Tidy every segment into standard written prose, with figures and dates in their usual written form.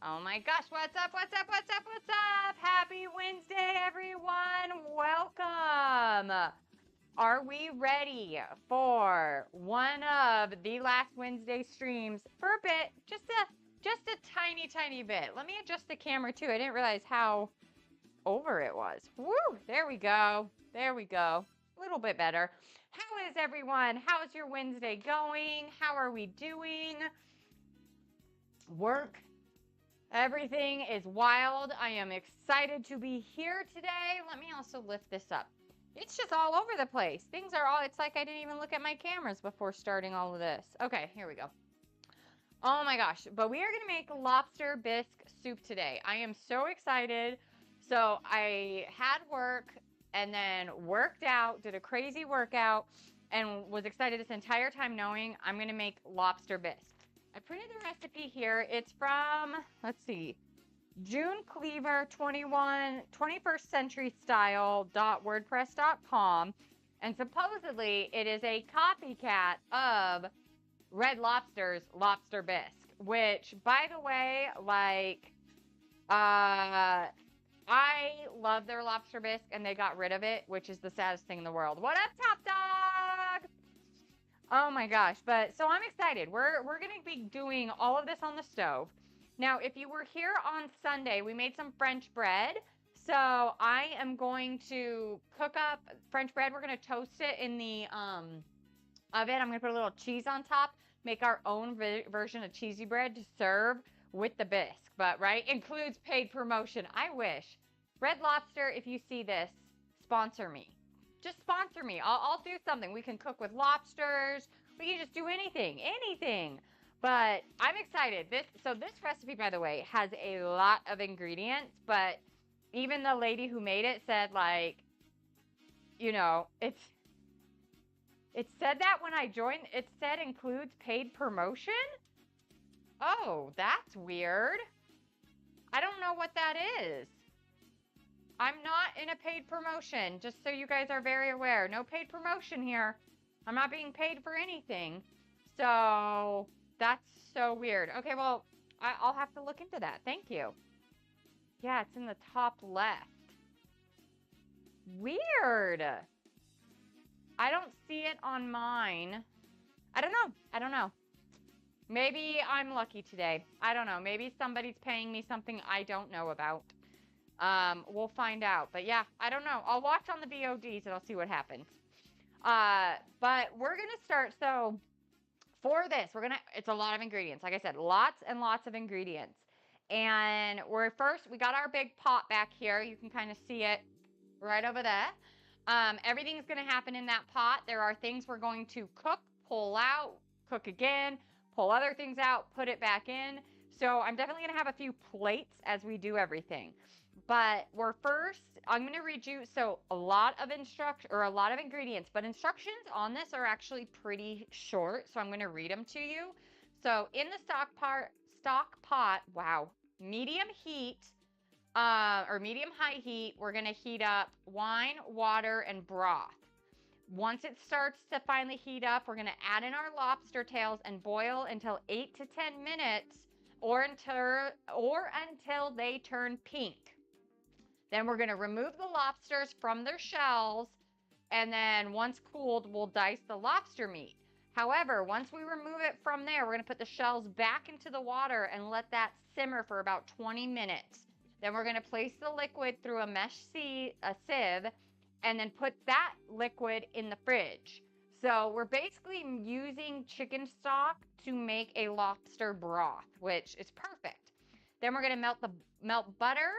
Oh my gosh, what's up, what's up, what's up, what's up? Happy Wednesday, everyone. Welcome. Are we ready for one of the last Wednesday streams for a bit? Just a tiny bit. Let me adjust the camera too. I didn't realize how over it was. Woo, there we go. There we go. A little bit better. How is everyone? How's your Wednesday going? How are we doing? Work. Everything is wild. I am excited to be here today. Let me also lift this up. It's just all over the place. Things are all, it's like I didn't even look at my cameras before starting all of this. Okay, here we go. Oh my gosh. But we are going to make lobster bisque soup today. I am so excited. So I had work and then worked out, did a crazy workout, and was excited this entire time knowing I'm going to make lobster bisque. I printed the recipe here. It's from, let's see, June Cleaver 21st Century Style.wordpress.com. And supposedly it is a copycat of Red Lobster's Lobster Bisque, which, by the way, like, I love their Lobster Bisque and they got rid of it, which is the saddest thing in the world. What up, Top Dog? Oh my gosh. But so I'm excited. We're going to be doing all of this on the stove. Now, if you were here on Sunday, we made some French bread. So I am going to cook up French bread. We're going to toast it in the oven. I'm going to put a little cheese on top, make our own version of cheesy bread to serve with the bisque. But, right, includes paid promotion. I wish. Red Lobster, if you see this, sponsor me. Just sponsor me. I'll do something. We can cook with lobsters. We can just do anything. But I'm excited. This recipe, by the way, has a lot of ingredients, but even the lady who made it said, like, you know, it said that when I joined, it said includes paid promotion. Oh, that's weird. I don't know what that is. I'm not in a paid promotion, just so you guys are very aware. No paid promotion here. I'm not being paid for anything. So that's so weird. Okay, well, I'll have to look into that. Thank you. Yeah, it's in the top left. Weird. I don't see it on mine. I don't know. Maybe I'm lucky today. I don't know. Maybe somebody's paying me something I don't know about. We'll find out. But yeah, I don't know. I'll watch on the VODs and I'll see what happens. But we're going to start. So For this, it's a lot of ingredients. Like I said, lots and lots of ingredients. And we got our big pot back here. You can kind of see it right over there. Everything's going to happen in that pot. There are things we're going to cook, pull out, cook again, pull other things out, put it back in. So I'm definitely going to have a few plates as we do everything. But I'm going to read you, so a lot of ingredients, but instructions on this are actually pretty short. So I'm going to read them to you. So in the stock pot, wow, medium heat, or medium high heat, we're going to heat up wine, water, and broth. Once it starts to finally heat up, we're going to add in our lobster tails and boil until 8 to 10 minutes or until they turn pink. Then we're going to remove the lobsters from their shells, and then once cooled, we'll dice the lobster meat. However, once we remove it from there, we're going to put the shells back into the water and let that simmer for about 20 minutes. Then we're going to place the liquid through a sieve, and then put that liquid in the fridge. So we're basically using chicken stock to make a lobster broth, which is perfect. Then we're going to melt butter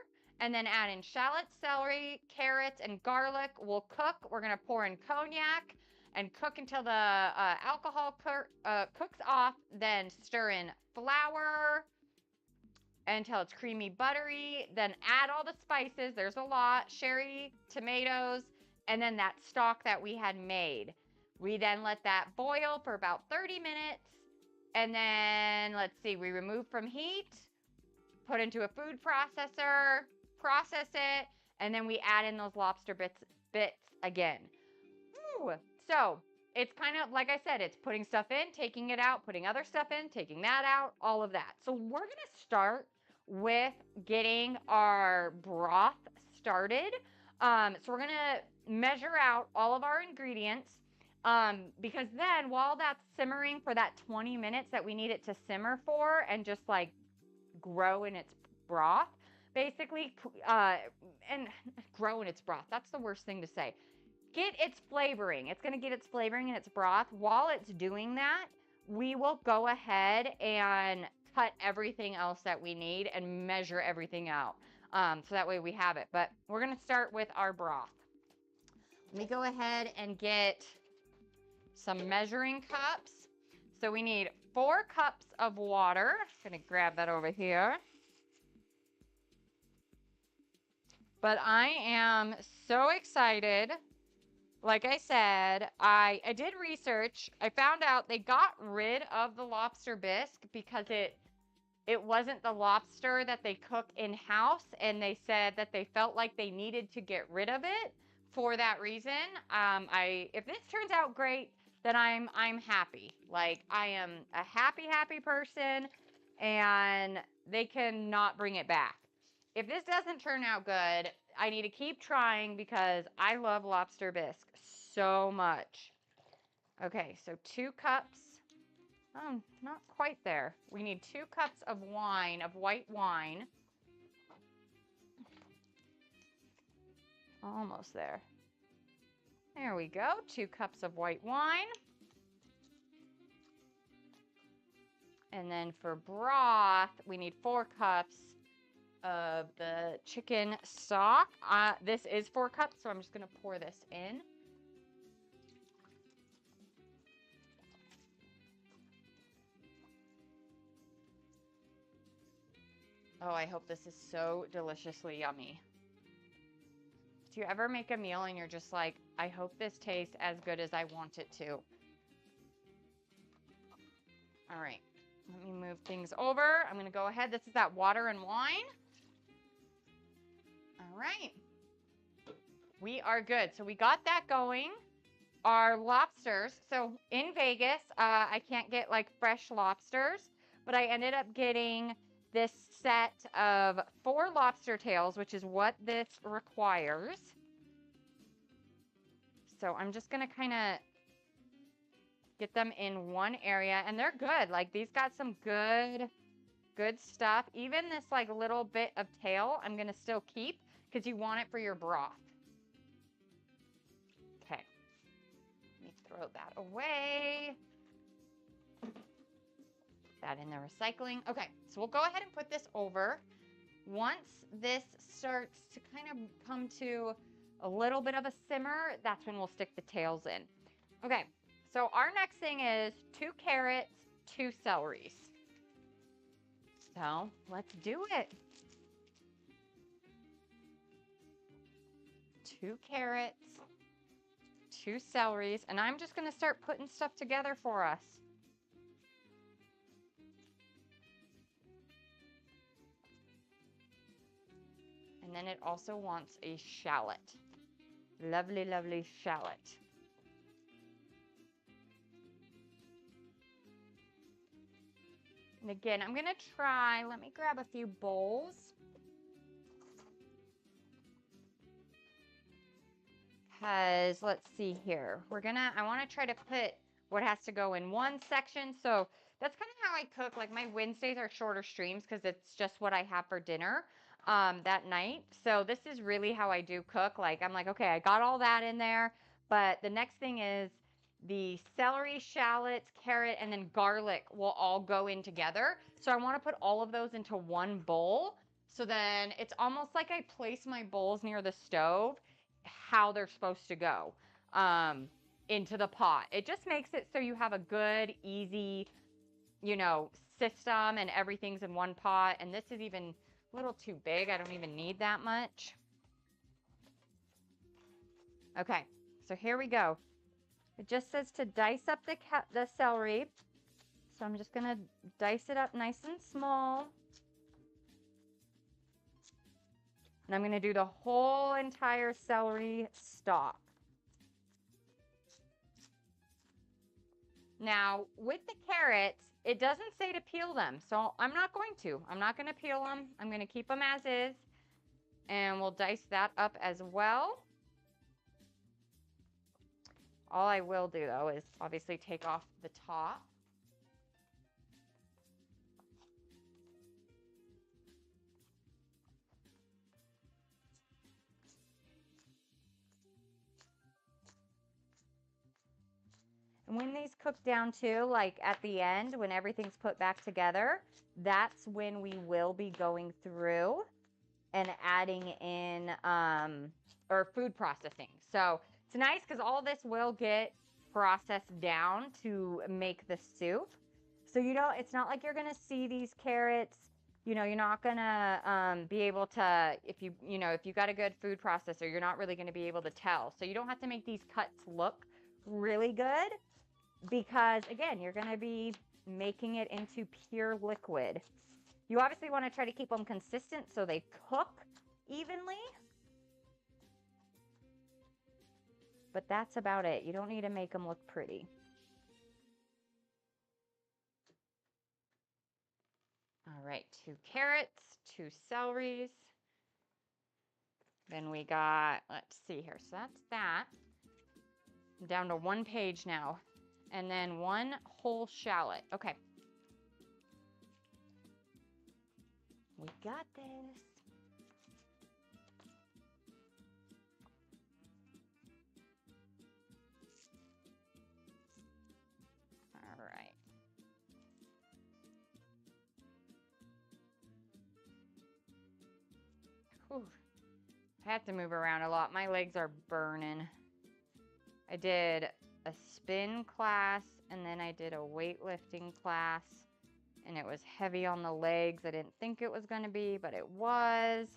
and then add in shallots, celery, carrots, and garlic. We'll cook. We're going to pour in cognac and cook until the alcohol cooks off. Then stir in flour until it's creamy, buttery. Then add all the spices. There's a lot. Sherry, tomatoes, and then that stock that we had made. We then let that boil for about 30 minutes. And then, let's see, we remove from heat, put into a food processor, process it, and then we add in those lobster bits again. Woo! So it's kind of, like I said, it's putting stuff in, taking it out, putting other stuff in, taking that out, all of that. So we're going to start with getting our broth started. So we're going to measure out all of our ingredients, because then while that's simmering for that 20 minutes that we need it to simmer for and just like grow in its broth, basically, and grow in its broth. That's the worst thing to say. Get its flavoring. It's going to get its flavoring in its broth. While it's doing that, we will go ahead and cut everything else that we need and measure everything out. So that way we have it. But we're going to start with our broth. Let me go ahead and get some measuring cups. So we need 4 cups of water. I'm going to grab that over here. But I am so excited. Like I said, I did research. I found out they got rid of the Lobster Bisque because it wasn't the lobster that they cook in-house, and they said that they felt like they needed to get rid of it for that reason. If this turns out great, then I'm happy. Like, I am a happy person, and they cannot bring it back. If this doesn't turn out good, I need to keep trying because I love Lobster Bisque so much. Okay, so 2 cups. Oh, not quite there. We need 2 cups of white wine. Almost there. There we go. 2 cups of white wine. And then for broth, we need 4 cups of the chicken stock. This is 4 cups, so I'm just going to pour this in. Oh, I hope this is so deliciously yummy. Do you ever make a meal and you're just like, I hope this tastes as good as I want it to? All right, let me move things over. I'm going to go ahead. This is that water and wine. All right. We are good. So we got that going. Our lobsters. So in Vegas, I can't get like fresh lobsters, but I ended up getting this set of 4 lobster tails, which is what this requires. So I'm just going to kind of get them in one area, and they're good. Like, these got some good stuff. Even this like little bit of tail, I'm going to still keep because you want it for your broth. Okay. Let me throw that away. That in the recycling. Okay, so we'll go ahead and put this over. Once this starts to kind of come to a little bit of a simmer, that's when we'll stick the tails in. Okay, so our next thing is 2 carrots, 2 celeries. So let's do it. 2 carrots, 2 celeries, and I'm just gonna start putting stuff together for us. And then it also wants a shallot. Lovely, lovely shallot. And again, I'm gonna try, let me grab a few bowls. Because let's see here. I wanna try to put what has to go in one section. So that's kind of how I cook. Like my Wednesdays are shorter streams because it's just what I have for dinner that night. So this is really how I do cook. Like I'm like, okay, I got all that in there. But the next thing is the celery, shallots, carrot, and then garlic will all go in together. So I want to put all of those into one bowl. So then it's almost like I place my bowls near the stove, how they're supposed to go into the pot. It just makes it so you have a good, easy, system and everything's in one pot. And this is even a little too big. I don't even need that much. Okay, so here we go. It just says to dice up the celery. So I'm just going to dice it up nice and small. And I'm going to do the whole entire celery stalk. Now, with the carrots, it doesn't say to peel them, so I'm not going to. I'm not going to peel them. I'm going to keep them as is, and we'll dice that up as well. All I will do, though, is obviously take off the top. And when these cook down too, like at the end, when everything's put back together, that's when we will be going through and adding in or food processing. So it's nice because all this will get processed down to make the soup. So it's not like you're gonna see these carrots. You're not gonna be able to, if you got a good food processor, you're not really gonna be able to tell. So you don't have to make these cuts look really good, because again, you're going to be making it into pure liquid. You obviously want to try to keep them consistent so they cook evenly. But that's about it. You don't need to make them look pretty. All right, 2 carrots, 2 celeries. Then we got, let's see here. So that's that. I'm down to 1 page now. And then 1 whole shallot. Okay. We got this. All right. Whew. I have to move around a lot. My legs are burning. I did a spin class, and then I did a weightlifting class, and it was heavy on the legs. I didn't think it was going to be, but it was.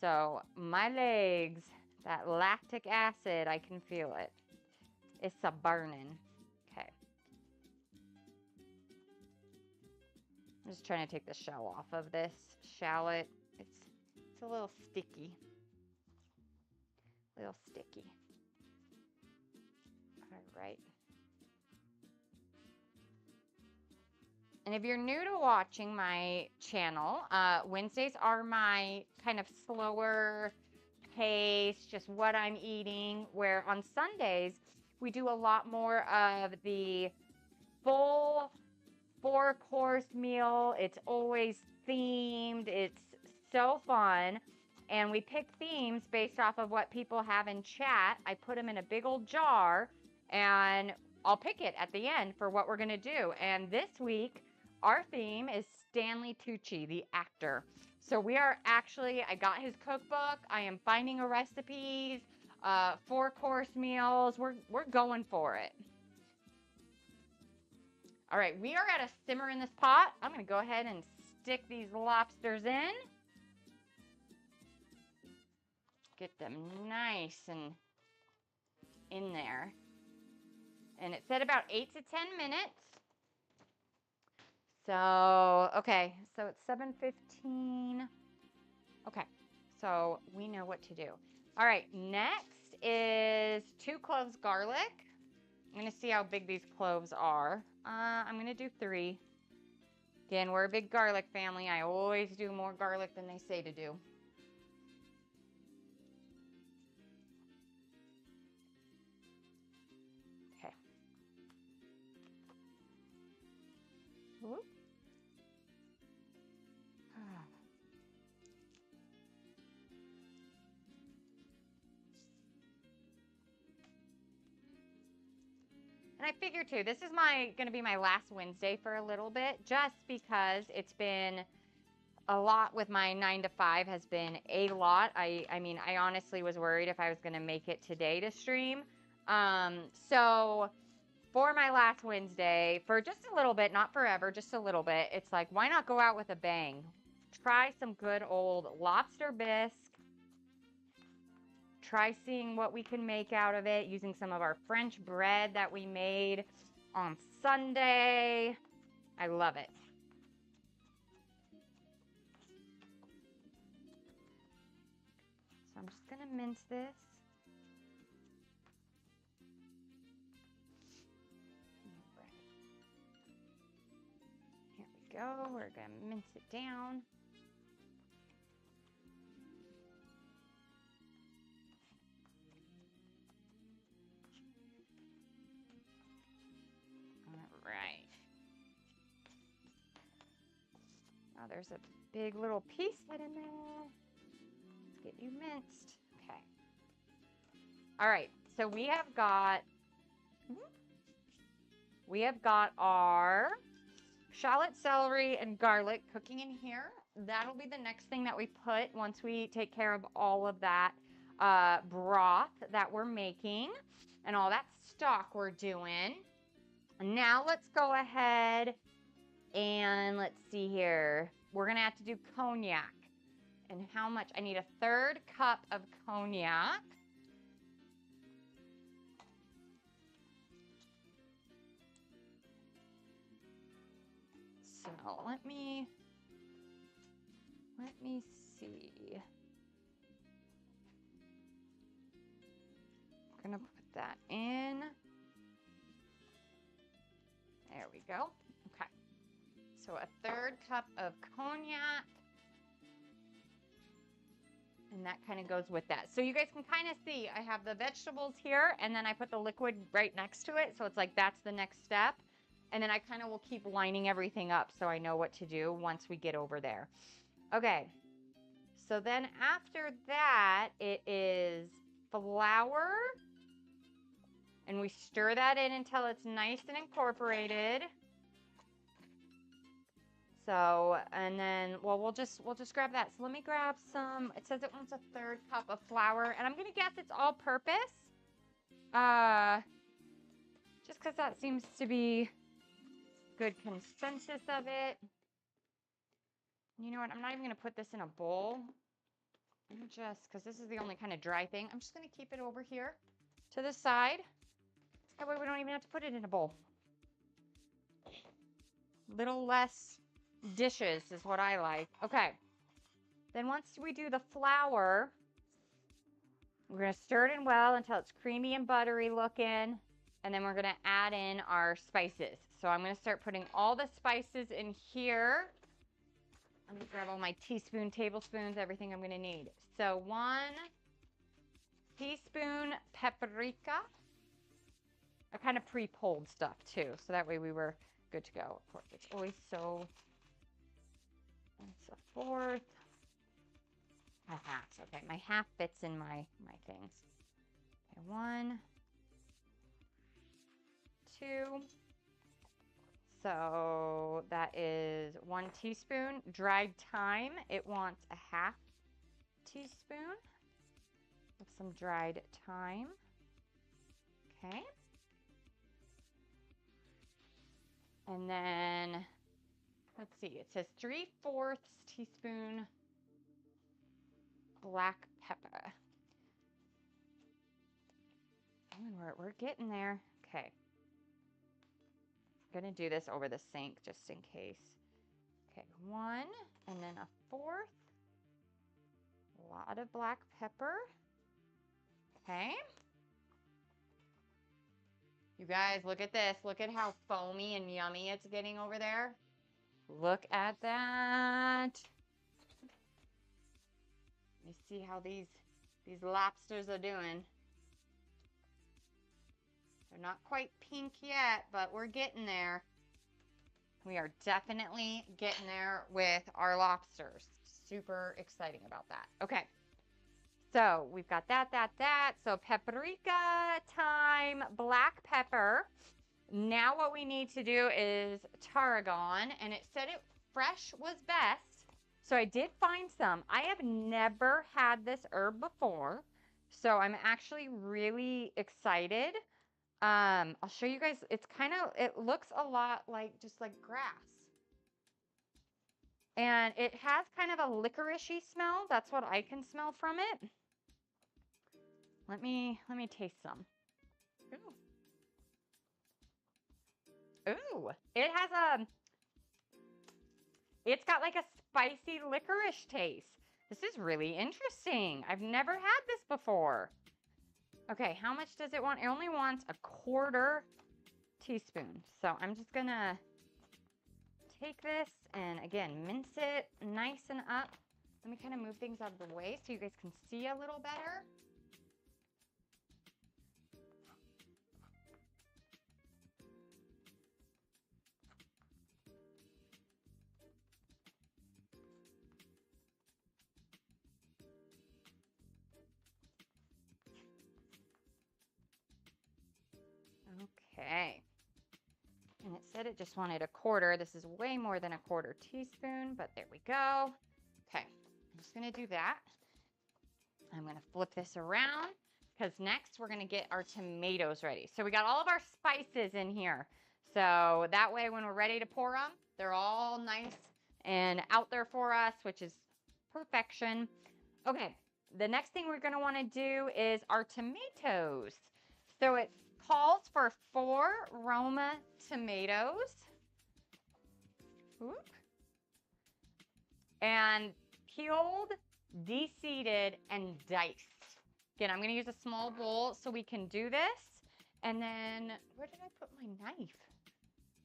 So my legs, that lactic acid, I can feel it. It's a burning. Okay. I'm just trying to take the shell off of this shallot. It's a little sticky. A little sticky. All right. And if you're new to watching my channel, Wednesdays are my kind of slower pace, just what I'm eating, where on Sundays, we do a lot more of the full 4-course meal. It's always themed. It's so fun. And we pick themes based off of what people have in chat. I put them in a big old jar, and I'll pick it at the end for what we're going to do. And this week, our theme is Stanley Tucci, the actor. So we are actually, I got his cookbook. I am finding a recipes, 4-course meals. We're going for it. All right, we are at a simmer in this pot. I'm going to go ahead and stick these lobsters in. Get them nice and in there. And it said about 8 to 10 minutes. So, okay, so it's 7:15. Okay, so we know what to do. All right, next is 2 cloves garlic. I'm going to see how big these cloves are. I'm going to do 3. Again, we're a big garlic family. I always do more garlic than they say to do. Okay. Whoop. And I figure too, this is going to be my last Wednesday for a little bit, just because it's been a lot with my 9 to 5 has been a lot. I mean, I honestly was worried if I was going to make it today to stream. So for my last Wednesday, for just a little bit, not forever, just a little bit, it's like, why not go out with a bang? Try some good old lobster bisque. Try seeing what we can make out of it using some of our French bread that we made on Sunday. I love it. So I'm just going to mince this. Here we go. We're going to mince it down. Right. Oh, there's a big little piece hidden in there. Let's get you minced. Okay. All right. So we have got our shallot, celery, and garlic cooking in here. That'll be the next thing that we put once we take care of all of that broth that we're making and all that stock we're doing. Now let's go ahead and let's see here. We're going to have to do cognac. And how much? I need a 1/3 cup of cognac. So let me see. I'm going to put that in. There we go. Okay. So a 1/3 cup of cognac. And that kind of goes with that. So you guys can kind of see I have the vegetables here and then I put the liquid right next to it. So it's like that's the next step. And then I kind of will keep lining everything up so I know what to do once we get over there. Okay. So then after that, it is flour. And we stir that in until it's nice and incorporated. So, and then, well, we'll just grab that. So let me grab some, it says it wants a 1/3 cup of flour, and I'm going to guess it's all purpose. Just because that seems to be good consensus of it. You know what? I'm not even going to put this in a bowl. Because this is the only kind of dry thing. I'm just going to keep it over here to the side. That way we don't even have to put it in a bowl. Little less dishes is what I like. Okay. Then once we do the flour, we're going to stir it in well until it's creamy and buttery looking. And then we're going to add in our spices. So I'm going to start putting all the spices in here. I'm going to grab all my teaspoon, tablespoons, everything I'm going to need. So 1 teaspoon paprika. I kind of pre-pulled stuff too. So that way we were good to go. Of course, it's always so. That's a 1/4. A 1/2. Okay, my 1/2 fits in my things. Okay, 1, 2, So that is 1 teaspoon. Dried thyme, it wants a half teaspoon of some dried thyme. Okay. And then, let's see, it says 3/4 teaspoon black pepper. And we're getting there. Okay. I'm going to do this over the sink just in case. Okay, 1 and then 1/4. A lot of black pepper. Okay. You guys, look at this. Look at how foamy and yummy it's getting over there. Look at that. You see how these lobsters are doing. They're not quite pink yet, but we're getting there. We are definitely getting there with our lobsters. Super exciting about that. Okay. So we've got that. So paprika, thyme, black pepper. Now what we need to do is tarragon, and it said it fresh was best. So I did find some. I have never had this herb before, so I'm actually really excited. I'll show you guys. It looks a lot like just like grass. And it has kind of a licorice-y smell. That's what I can smell from it. Let me taste some. Ooh. It's got like a spicy licorice taste. This is really interesting. I've never had this before. Okay, how much does it want? It only wants 1/4 teaspoon. So I'm just gonna take this and again, mince it nice and up. Let me kind of move things out of the way so you guys can see a little better. Okay. And it said it just wanted 1/4. This is way more than 1/4 teaspoon, but there we go. Okay, I'm just gonna do that. I'm gonna flip this around because next we're gonna get our tomatoes ready. So we got all of our spices in here. So that way when we're ready to pour them, they're all nice and out there for us, which is perfection. Okay, the next thing we're gonna wanna do is our tomatoes. So it calls for 4 Roma tomatoes. Oop. And peeled, de-seeded, and diced. Again, I'm going to use a small bowl so we can do this. And then, where did I put my knife?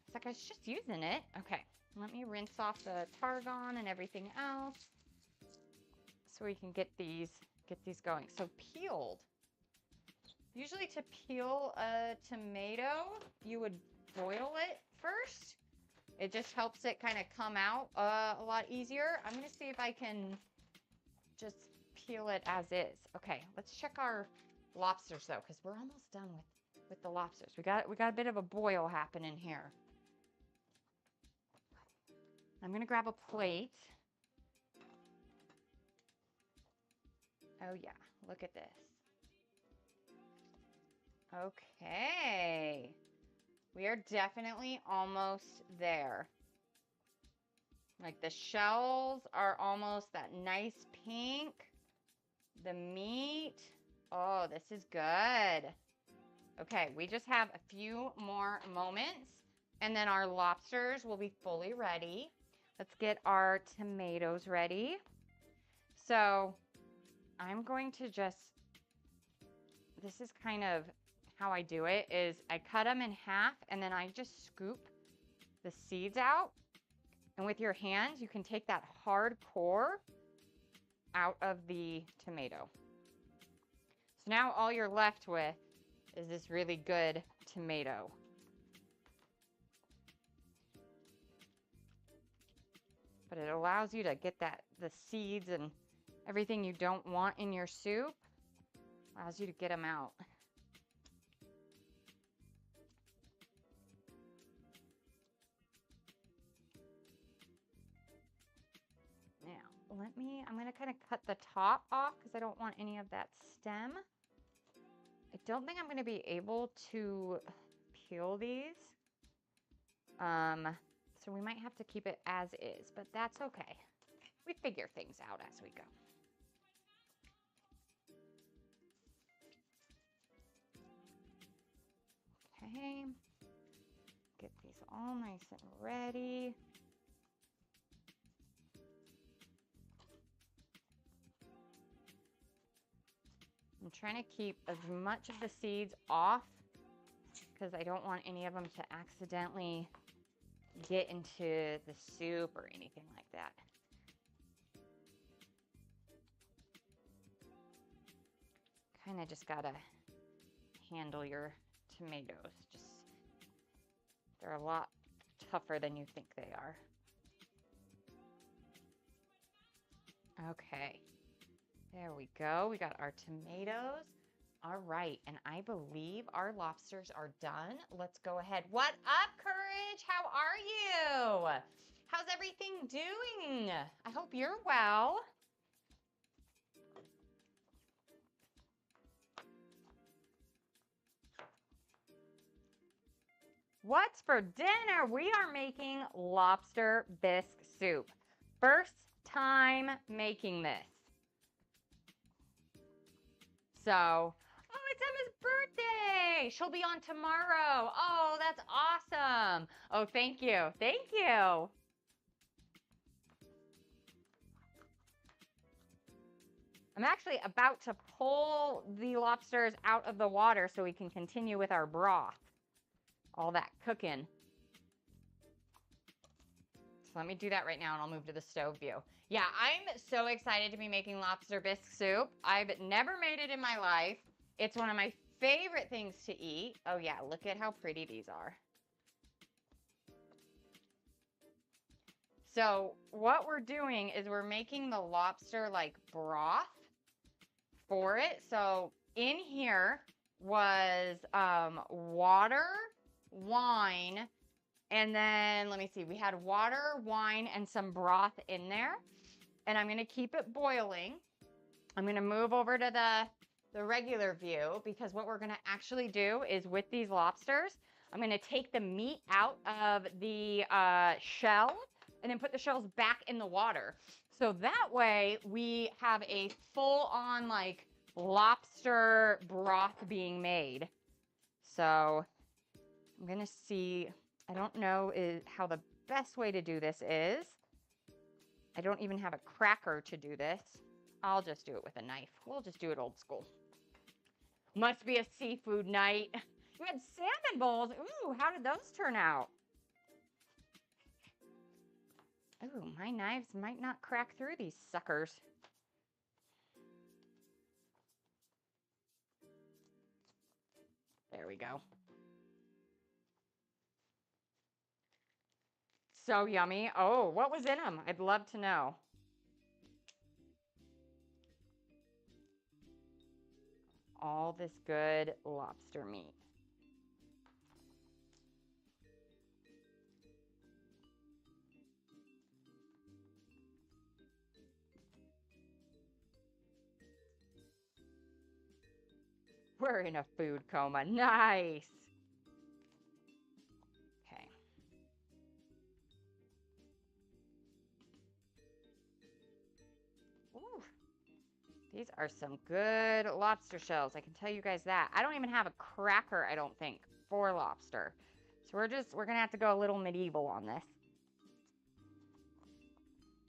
It's like I was just using it. Okay, let me rinse off the tarragon and everything else so we can get these going. So peeled. Usually to peel a tomato, you would boil it first. It just helps it kind of come out a lot easier. I'm going to see if I can just peel it as is. Okay, let's check our lobsters though, because we're almost done with the lobsters. We got a bit of a boil happening here. I'm going to grab a plate. Oh yeah, look at this. Okay, we are definitely almost there. Like the shells are almost that nice pink. The meat, oh, this is good. Okay, we just have a few more moments and then our lobsters will be fully ready. Let's get our tomatoes ready. So I'm going to this is kind of how I do it, is I cut them in half and then I just scoop the seeds out. And with your hands, you can take that hard core out of the tomato. So now all you're left with is this really good tomato. But it allows you to get the seeds and everything you don't want in your soup, allows you to get them out. I'm going to kind of cut the top off because I don't want any of that stem. I don't think I'm going to be able to peel these. So we might have to keep it as is, but that's okay. We figure things out as we go. Okay. Get these all nice and ready. I'm trying to keep as much of the seeds off because I don't want any of them to accidentally get into the soup or anything like that. Kind of just gotta handle your tomatoes. They're a lot tougher than you think they are. Okay, there we go. We got our tomatoes. All right, and I believe our lobsters are done. Let's go ahead. What up, Courage? How are you? How's everything doing? I hope you're well. What's for dinner? We are making lobster bisque soup. First time making this. So, oh, it's Emma's birthday. She'll be on tomorrow. Oh, that's awesome. Oh, thank you. Thank you. I'm actually about to pull the lobsters out of the water so we can continue with our broth. All that cooking. So let me do that right now and I'll move to the stove view. Yeah, I'm so excited to be making lobster bisque soup. I've never made it in my life. It's one of my favorite things to eat. Oh yeah, look at how pretty these are. So what we're doing is we're making the lobster like broth for it. So in here was water, wine, and then let me see, we had water, wine, and some broth in there. And I'm gonna keep it boiling. I'm gonna move over to the regular view because what we're gonna actually do is with these lobsters, I'm gonna take the meat out of the shell and then put the shells back in the water. So that way we have a full on like lobster broth being made. So I'm gonna see, I don't know how the best way to do this is. I don't even have a cracker to do this. I'll just do it with a knife. We'll just do it old school. Must be a seafood night. You had salmon bowls. Ooh, how did those turn out? Ooh, my knives might not crack through these suckers. There we go. So yummy. Oh, what was in them? I'd love to know. All this good lobster meat. We're in a food coma. Nice. Okay. Ooh. These are some good lobster shells. I can tell you guys that. I don't even have a cracker, I don't think, for lobster. So we're going to have to go a little medieval on this.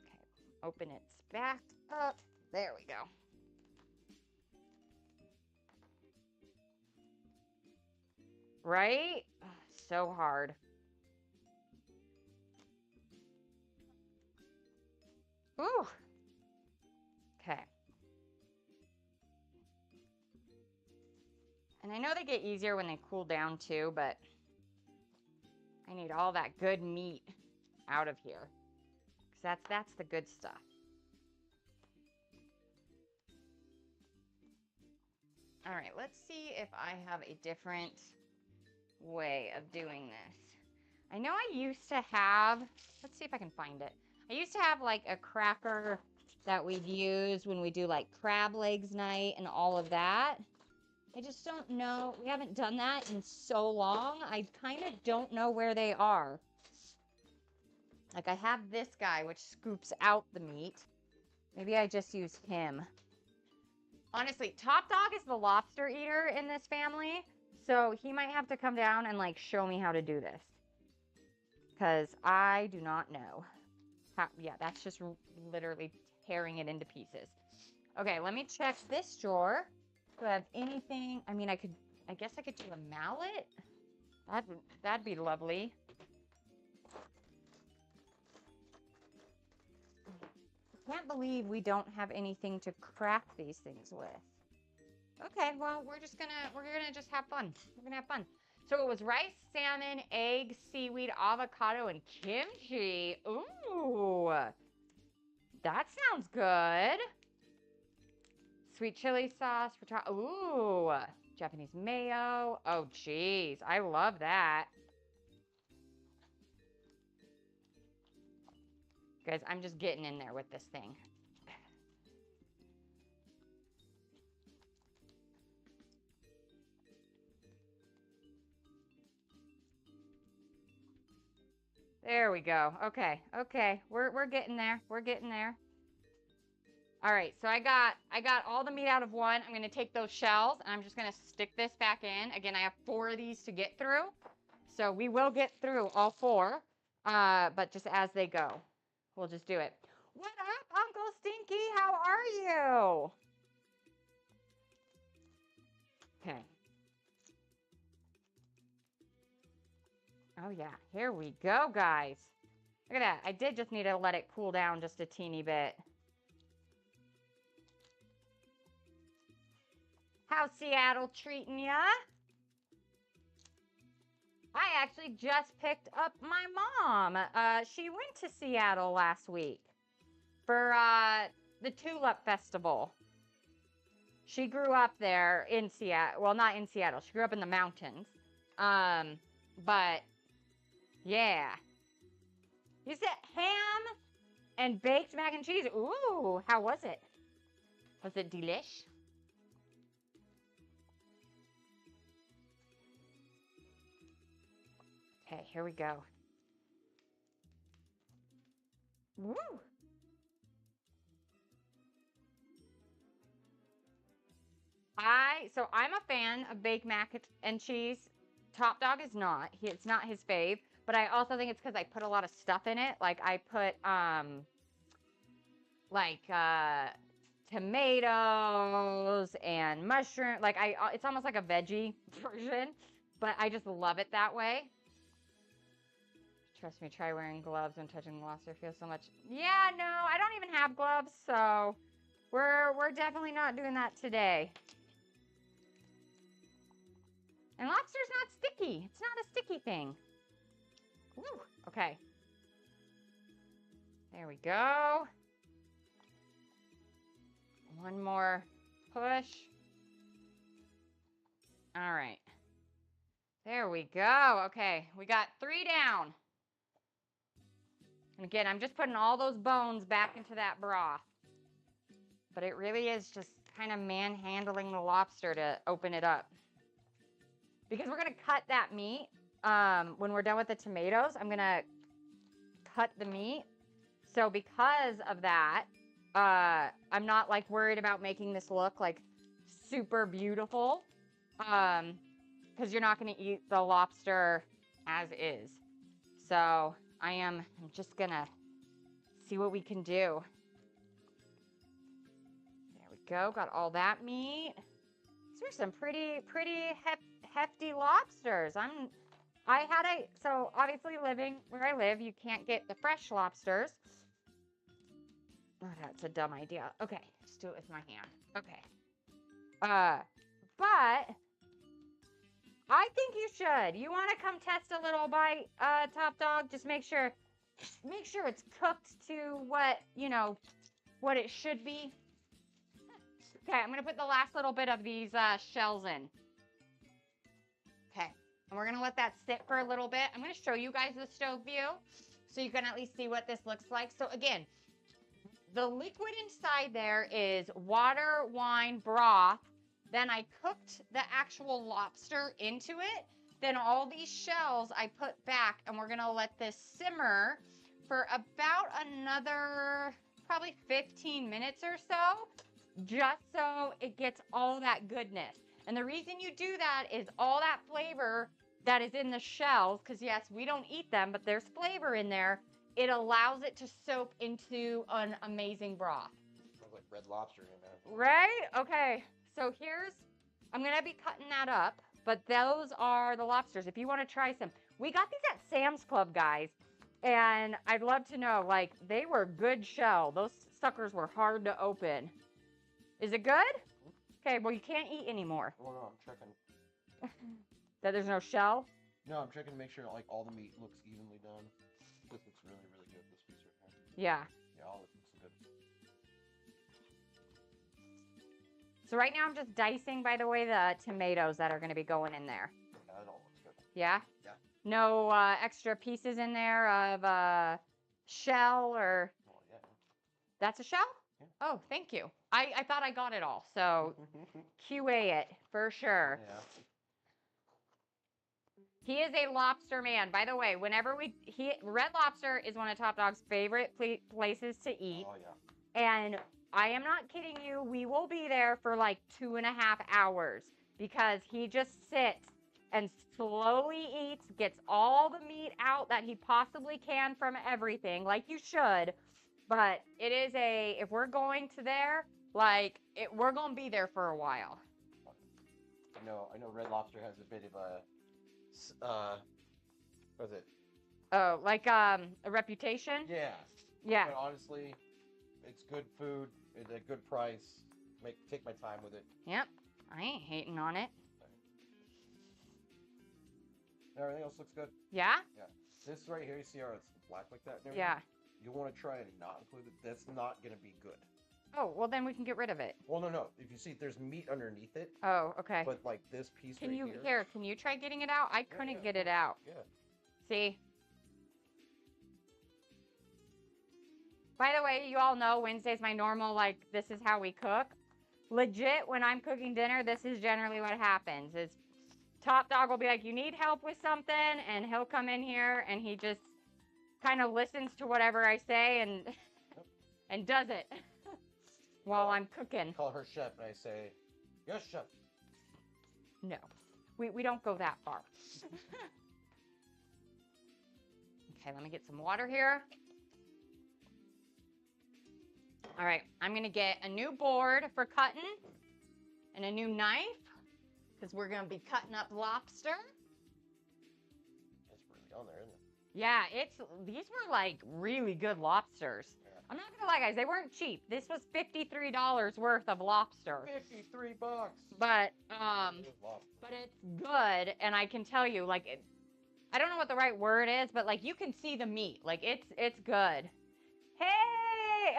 Okay. Open its back up. There we go. Right? Ugh, so hard. Ooh. Okay. And I know they get easier when they cool down too, but I need all that good meat out of here. 'Cause that's the good stuff. All right, let's see if I have a different way of doing this. I know I used to have, let's see if I can find it. I used to have like a cracker that we'd use when we do like crab legs night and all of that. I just don't know. We haven't done that in so long. I kind of don't know where they are. Like I have this guy, which scoops out the meat. Maybe I just use him. Honestly, Top Dog is the lobster eater in this family. So he might have to come down and like show me how to do this. Because I do not know. Yeah, that's just literally tearing it into pieces. Okay, let me check this drawer. Do I have anything? I mean, I guess I could do a mallet. That'd be lovely. I can't believe we don't have anything to craft these things with. Okay, well, we're gonna just have fun. We're gonna have fun. So it was rice, salmon, egg, seaweed, avocado, and kimchi. Ooh, that sounds good. Sweet chili sauce for ooh, Japanese mayo. Oh, geez, I love that. Guys, I'm just getting in there with this thing. There we go. Okay, okay, we're getting there. We're getting there. All right, so I got all the meat out of one. I'm gonna take those shells and I'm just gonna stick this back in. Again, I have 4 of these to get through, so we will get through all 4, but just as they go, we'll just do it. What up, Uncle Stinky? How are you? Okay. Oh yeah, here we go, guys. Look at that. I did just need to let it cool down just a teeny bit. How's Seattle treating ya? I actually just picked up my mom. She went to Seattle last week for the Tulip Festival. She grew up there in Seattle. Well, not in Seattle. She grew up in the mountains. But yeah. You said ham and baked mac and cheese. Ooh, how was it? Was it delish? Okay, here we go. Woo! So I'm a fan of baked mac and cheese. Top Dog is not. It's not his fave, but I also think it's because I put a lot of stuff in it. Like I put tomatoes and mushroom. Like it's almost like a veggie version, but I just love it that way. Trust me, try wearing gloves when touching the lobster. Feels so much. Yeah, no, I don't even have gloves, so we're definitely not doing that today. And lobster's not sticky. It's not a sticky thing. Woo. Okay. There we go. One more push. All right. There we go. Okay, we got 3 down. And again, I'm just putting all those bones back into that broth. But it really is just kind of manhandling the lobster to open it up. Because we're going to cut that meat. When we're done with the tomatoes, I'm going to cut the meat. So because of that, I'm not like worried about making this look like super beautiful. Because you're not going to eat the lobster as is. So I'm just going to see what we can do. There we go. Got all that meat. These are some pretty hefty lobsters. So obviously living where I live, you can't get the fresh lobsters. Oh, that's a dumb idea. Okay, just do it with my hand. Okay. But I think you should. You want to come test a little bite, Top Dog? Just make sure it's cooked to what it should be. Okay, I'm going to put the last little bit of these shells in. Okay, and we're going to let that sit for a little bit. I'm going to show you guys the stove view so you can at least see what this looks like. So again, the liquid inside there is water, wine, broth. Then I cooked the actual lobster into it. Then all these shells I put back, and we're gonna let this simmer for about another probably 15 minutes or so, just so it gets all that goodness. And the reason you do that is all that flavor that is in the shells, because yes, we don't eat them, but there's flavor in there. It allows it to soak into an amazing broth. Sounds like Red Lobster in there. Right? Okay. So I'm going to be cutting that up, but those are the lobsters. If you want to try some, we got these at Sam's Club, guys. And I'd love to know, like, they were good shell. Those suckers were hard to open. Is it good? Okay, well, you can't eat anymore. Oh, no, I'm checking. That there's no shell? No, I'm checking to make sure, like, all the meat looks evenly done. This looks really, really good, this piece right here. Yeah. Yeah, all this looks good. So right now I'm just dicing, by the way, the tomatoes that are going to be going in there. Yeah, that all looks good. Yeah? Yeah. No extra pieces in there of shell or... Oh, yeah. That's a shell? Yeah. Oh, thank you. I thought I got it all, so QA it for sure. Yeah. He is a lobster man. By the way, Red Lobster is one of Top Dog's favorite places to eat. Oh, yeah. And I am not kidding you. We will be there for like 2.5 hours because he just sits and slowly eats, gets all the meat out that he possibly can from everything, like you should. But it is if we're going to there, we're going to be there for a while. I know Red Lobster has a bit of a, what is it? Oh, like a reputation? Yeah. Yeah. But honestly, it's good food at a good price. Take my time with it. Yep. I ain't hating on it. Everything else looks good. Yeah? Yeah. This right here, you see how it's black like that? And Yeah. You want to try and not include it. That's not going to be good. Oh, well then we can get rid of it. Well, no. If you see, there's meat underneath it. Oh, okay. But like this piece Can right you here. can you try getting it out? I couldn't get it out. Yeah. See? By the way, you all know Wednesday's my normal, this is how we cook. Legit, when I'm cooking dinner, this is generally what happens. Is Top Dog will be like, you need help with something? And he'll come in here and he just kind of listens to whatever I say and does it while I'm cooking. Call her chef and I say, yes, chef. No, we don't go that far. Okay, let me get some water here. All right, I'm going to get a new board for cutting and a new knife because we're going to be cutting up lobster. It's really on there, isn't it? Yeah, these were like really good lobsters. Yeah. I'm not gonna lie, guys, they weren't cheap. This was $53 worth of lobster. $53. But Lobster. but it's good, and I can tell you, I don't know what the right word is, but you can see the meat. It's good. Hey,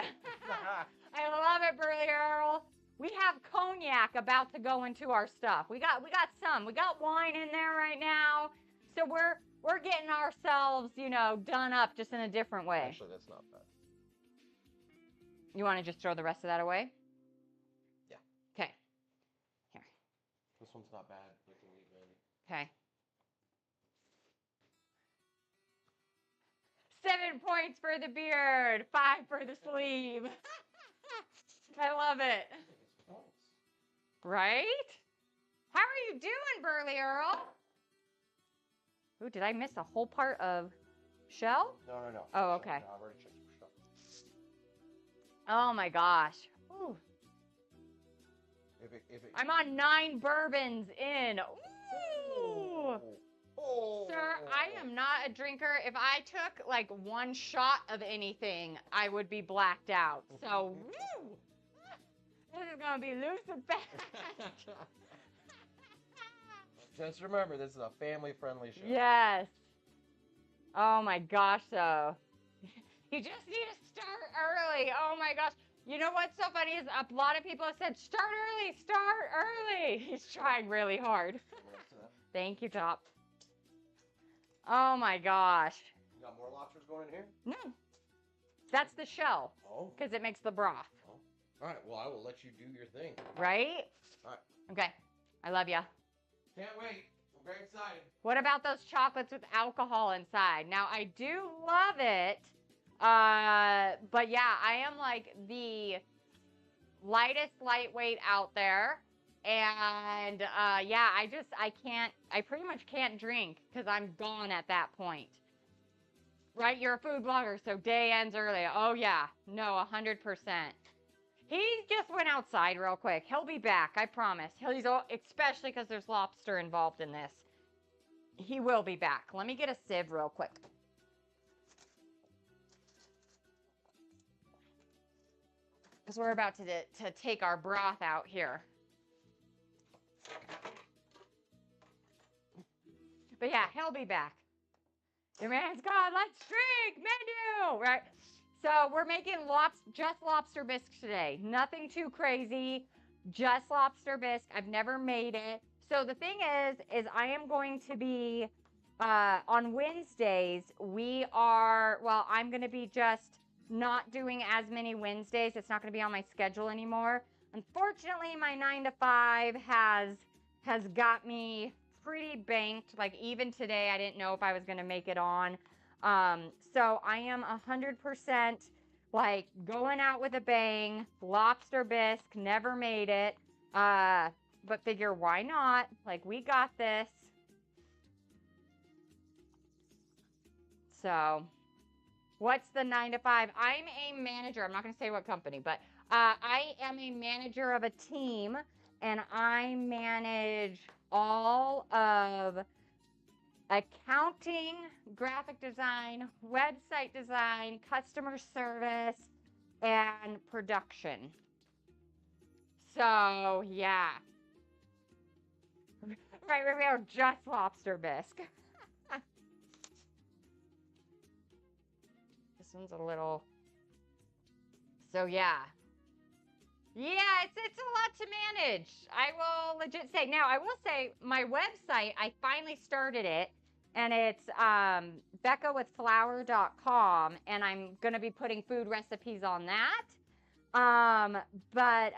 I love it, Burley Earl. We have cognac about to go into our stuff. We got wine in there right now, so we're getting ourselves, done up just in a different way. Actually, that's not bad. You want to just throw the rest of that away? Yeah. Okay. Here. This one's not bad. We can leave it. Okay. 7 points for the beard, 5 for the sleeve. I love it. Right? How are you doing, Burley Earl? Ooh, did I miss a whole part of shell? No. Oh, okay. No, I've already checked your stuff. Oh my gosh. Ooh. If it... I'm on 9 bourbons in. Ooh. Oh. Sir, I am not a drinker. If I took 1 shot of anything, I would be blacked out. So, woo! This is going to be loose and fast. Just remember, this is a family-friendly show. Yes. Oh my gosh, though. You just need to start early. Oh my gosh. You know what's so funny is a lot of people have said, start early. He's trying really hard. Thank you, Top. Oh my gosh. You got more lobsters going in here? No. That's the shell, Oh. because it makes the broth. Oh. All right. Well, I will let you do your thing. Right? All right. Okay. I love ya. Can't wait. I'm very excited. What about those chocolates with alcohol inside? Now, I do love it. But yeah, I am like the lightest lightweight out there. And yeah, I pretty much can't drink because I'm gone at that point. Right? You're a food blogger, so day ends early. Oh yeah, no, 100%. He just went outside real quick. He'll be back, I promise. Especially because there's lobster involved in this. He will be back. Let me get a sieve real quick. Because we're about to take our broth out here. But yeah, he'll be back. Your man's gone. Let's drink. Menu. Right. So we're making just lobster bisque today. Nothing too crazy. Just lobster bisque. I've never made it. So the thing is I am going to be, on Wednesdays, I'm going to be just not doing as many Wednesdays. It's not going to be on my schedule anymore. Unfortunately, my 9 to 5 has got me pretty banked. Like even today, I didn't know if I was going to make it on. So I am 100% like going out with a bang. Lobster bisque, never made it. But figure, why not? Like, we got this. So, what's the 9 to 5? I'm a manager. I'm not going to say what company, but I am a manager of a team, and I manage all of accounting, graphic design, website design, customer service, and production. So, yeah. Right, we're just lobster bisque. This one's a little... So, yeah. Yeah, it's a lot to manage. I will legit say. Now, I will say, my website, I finally started it, and it's beccawithflour.com, and I'm going to be putting food recipes on that. But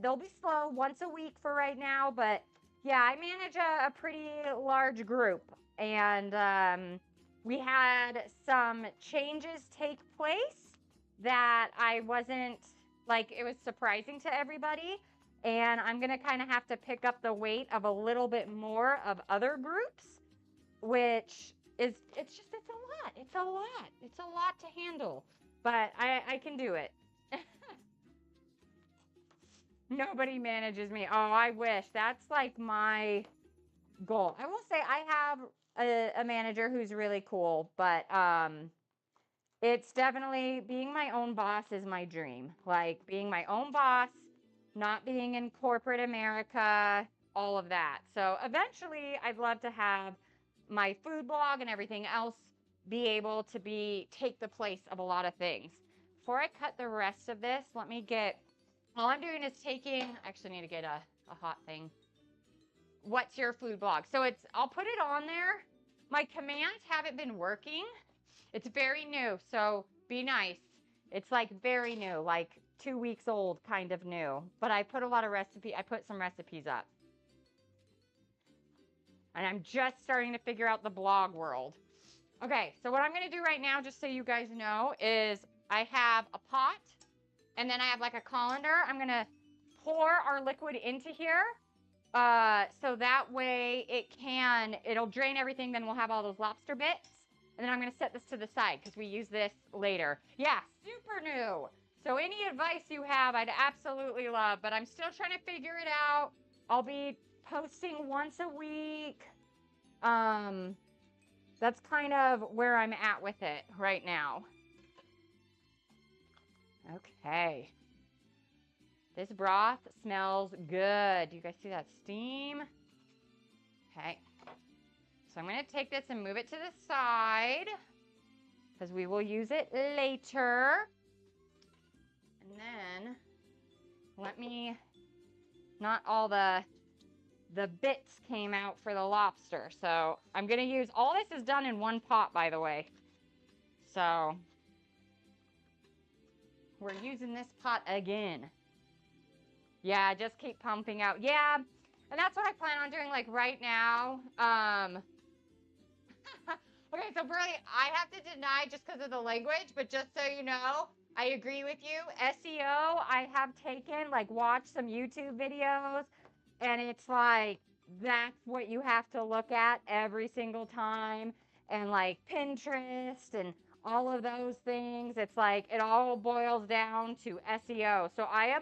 they'll be slow once a week for right now, but yeah, I manage a pretty large group, and we had some changes take place that I wasn't, like, it was surprising to everybody, and I'm going to kind of have to pick up the weight of a little bit more of other groups, which is, it's a lot. It's a lot. It's a lot to handle, but I can do it. Nobody manages me. Oh, I wish. That's like my goal. I will say I have a manager who's really cool, but it's definitely being my own boss is my dream. Like being my own boss, not being in corporate America, all of that. So eventually I'd love to have my food blog and everything else be able to take the place of a lot of things. Before I cut the rest of this, let me get... All I'm doing is I actually need to get a hot thing. What's your food blog? So I'll put it on there. My commands haven't been working. It's very new, so be nice. It's like very new, like 2 weeks old kind of new. But I put some recipes up. And I'm just starting to figure out the blog world. Okay, so what I'm gonna do right now, just so you guys know, is I have a pot. And then I have like a colander. I'm going to pour our liquid into here. So that way it'll drain everything. Then we'll have all those lobster bits. And then I'm going to set this to the side because we use this later. Yeah, super new. So any advice you have, I'd absolutely love. But I'm still trying to figure it out. I'll be posting once a week. That's kind of where I'm at with it right now. Okay. This broth smells good. Do you guys see that steam? Okay. So I'm going to take this and move it to the side because we will use it later. And then not all the bits came out for the lobster. So I'm going to use, all this is done in one pot, by the way. So we're using this pot again. Yeah, just keep pumping out. Yeah, and that's what I plan on doing, like, right now. Okay, so Burley, I have to deny just because of the language, but just so you know, I agree with you. SEO, I have taken, like, watched some YouTube videos, and it's like, that's what you have to look at every single time. And, like, Pinterest and all of those things. It's like, it all boils down to SEO. So I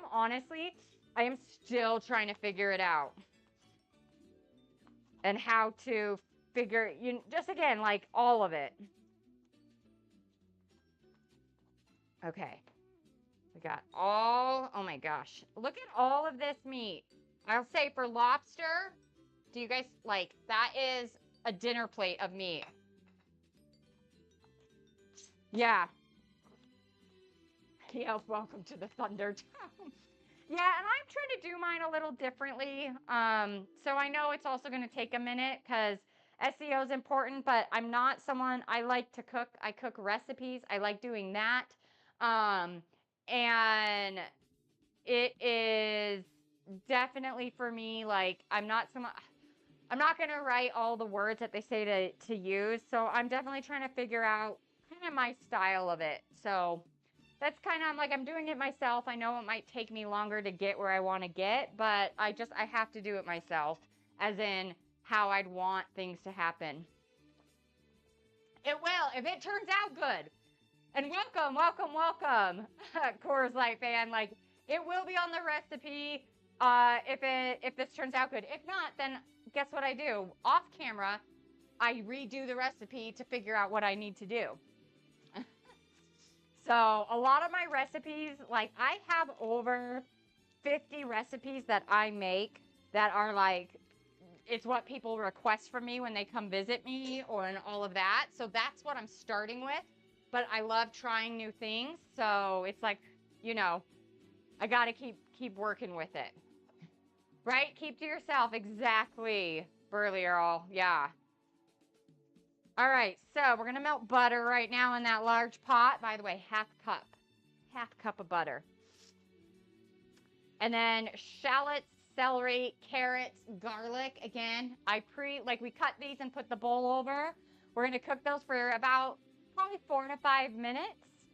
am still trying to figure it out. And how to figure, just again, like, all of it. Okay. We got oh my gosh. Look at all of this meat. I'll say for lobster, do you guys like, that is a dinner plate of meat. Yeah. Yeah, welcome to the Thunder Town. Yeah, and I'm trying to do mine a little differently. So I know it's also going to take a minute because SEO is important, but I'm not someone, I like to cook. I cook recipes. I like doing that. And it is definitely for me, like, I'm not going to write all the words that they say to use. So I'm definitely trying to figure out kind of my style of it. So that's kind of, I'm like, I'm doing it myself. I know it might take me longer to get where I want to get, but I have to do it myself, as in how I'd want things to happen. It will, if it turns out good. And welcome, welcome, welcome, Coors Light fan. Like, it will be on the recipe if this turns out good. If not, then guess what I do? Off camera, I redo the recipe to figure out what I need to do. So a lot of my recipes, like, I have over 50 recipes that I make that are like, it's what people request from me when they come visit me and all of that. So that's what I'm starting with. But I love trying new things. So it's like, I got to keep working with it. Right? Keep to yourself. Exactly. Burley Earl. Yeah. All right, so we're going to melt butter right now in that large pot. By the way, half cup of butter. And then shallots, celery, carrots, garlic. Again, we cut these and put the bowl over. We're going to cook those for about probably 4 to 5 minutes.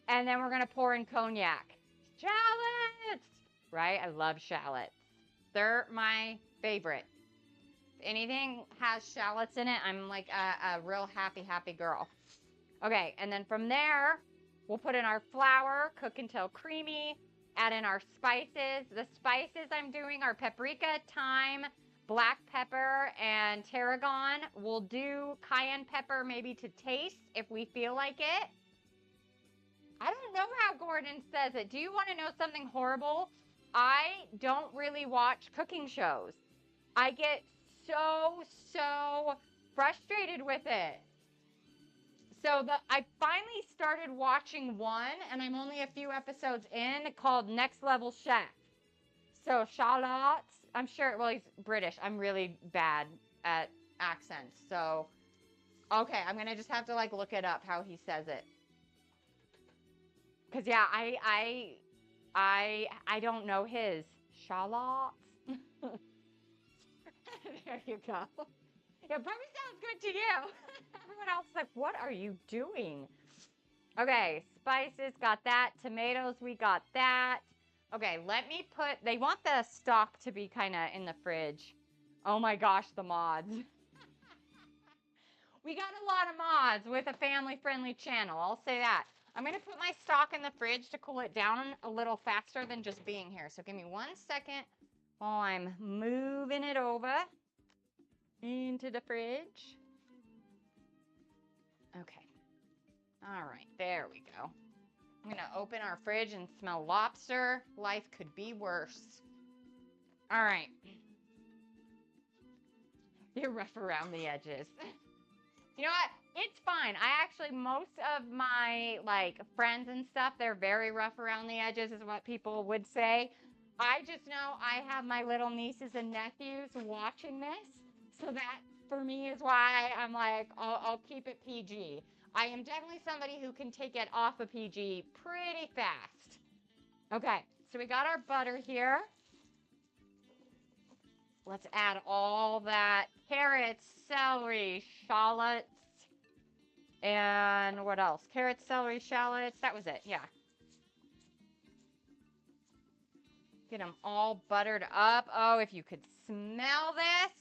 And then we're going to pour in cognac. Shallots, right? I love shallots. They're my favorite. Anything has shallots in it, I'm like a real happy girl. Okay, and then from there, we'll put in our flour, cook until creamy, add in our spices. The spices I'm doing are paprika, thyme, black pepper, and tarragon. We'll do cayenne pepper maybe to taste if we feel like it. I don't know how Gordon says it. Do you want to know something horrible? I don't really watch cooking shows. I get so frustrated with it. So I finally started watching one, and I'm only a few episodes in, called Next Level Chef. So Charlotte, I'm sure, well, he's British. I'm really bad at accents. So, okay, I'm going to just have to, like, look it up how he says it. Because, yeah, I don't know his. Charlotte. There you go. Yeah, probably sounds good to you. Everyone else is like, what are you doing? Okay, spices, got that. Tomatoes, we got that. Okay, they want the stock to be kind of in the fridge. Oh my gosh, the mods. We got a lot of mods with a family-friendly channel, I'll say that. I'm going to put my stock in the fridge to cool it down a little faster than just being here. So give me 1 second while I'm moving it over into the fridge. Okay. All right, there we go. I'm going to open our fridge and smell lobster. Life could be worse. All right. You're rough around the edges. You know what? It's fine. Most of my, like, friends and stuff, they're very rough around the edges is what people would say. I just know I have my little nieces and nephews watching this. So that, for me, is why I'm like, I'll keep it PG. I am definitely somebody who can take it off a PG pretty fast. Okay, so we got our butter here. Let's add all that carrots, celery, shallots, and what else? Carrots, celery, shallots. That was it, yeah. Get them all buttered up. Oh, if you could smell this.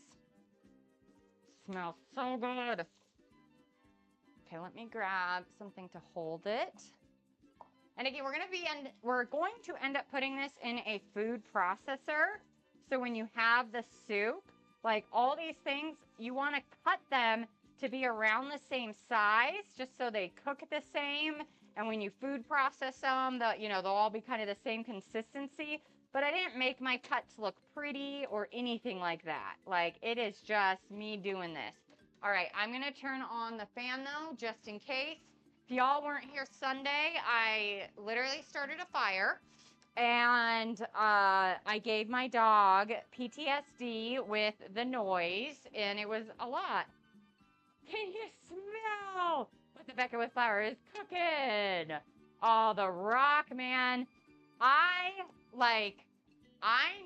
Smells so good. Okay, let me grab something to hold it. And again, we're going to end up putting this in a food processor. So when you have the soup, like all these things, you want to cut them to be around the same size, just so they cook the same. And when you food process them, they'll all be kind of the same consistency. But I didn't make my cuts look pretty or anything like that. Like, it is just me doing this. All right, I'm going to turn on the fan though, just in case. If y'all weren't here Sunday, I literally started a fire. And I gave my dog PTSD with the noise, and it was a lot. Can you smell what the Becca with Flour is cooking? Oh, the Rock, man. I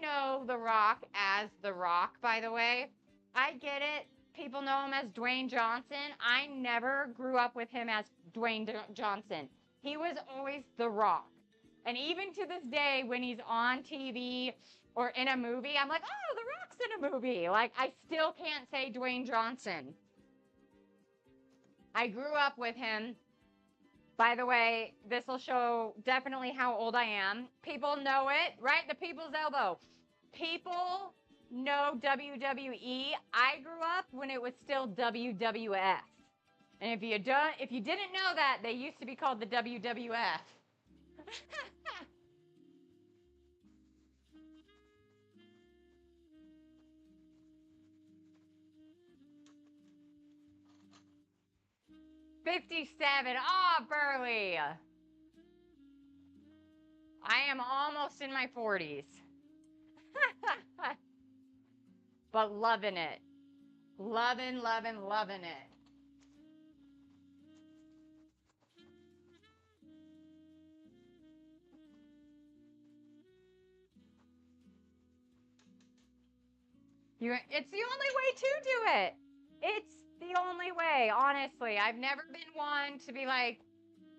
know the Rock as the Rock, by the way. I get it. People know him as Dwayne Johnson. I never grew up with him as Dwayne Johnson. He was always the Rock. And even to this day, when he's on TV or in a movie, I'm like, oh, The Rock's in a movie. Like, I still can't say Dwayne Johnson. I grew up with him. By the way, this will show definitely how old I am. People know it, right? The people's elbow. People know WWE. I grew up when it was still WWF. And if you didn't know that, they used to be called the WWF. 57. Oh, Burley. I am almost in my 40s. But loving it. Loving, loving, loving it. It's the only way to do it. It's the only way, honestly. I've never been one to be like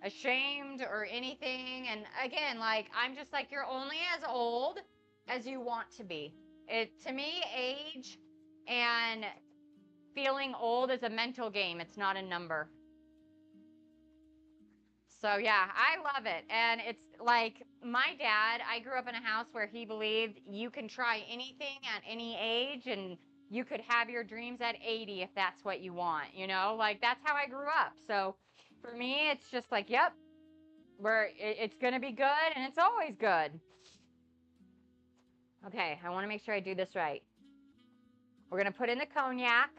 ashamed or anything. And again, like, I'm just like, you're only as old as you want to be. To me, age and feeling old is a mental game. It's not a number. So yeah, I love it. And it's like my dad, I grew up in a house where he believed you can try anything at any age and you could have your dreams at 80 if that's what you want, Like, that's how I grew up. So for me, it's just like, yep, it's going to be good, and it's always good. Okay, I want to make sure I do this right. We're going to put in the cognac.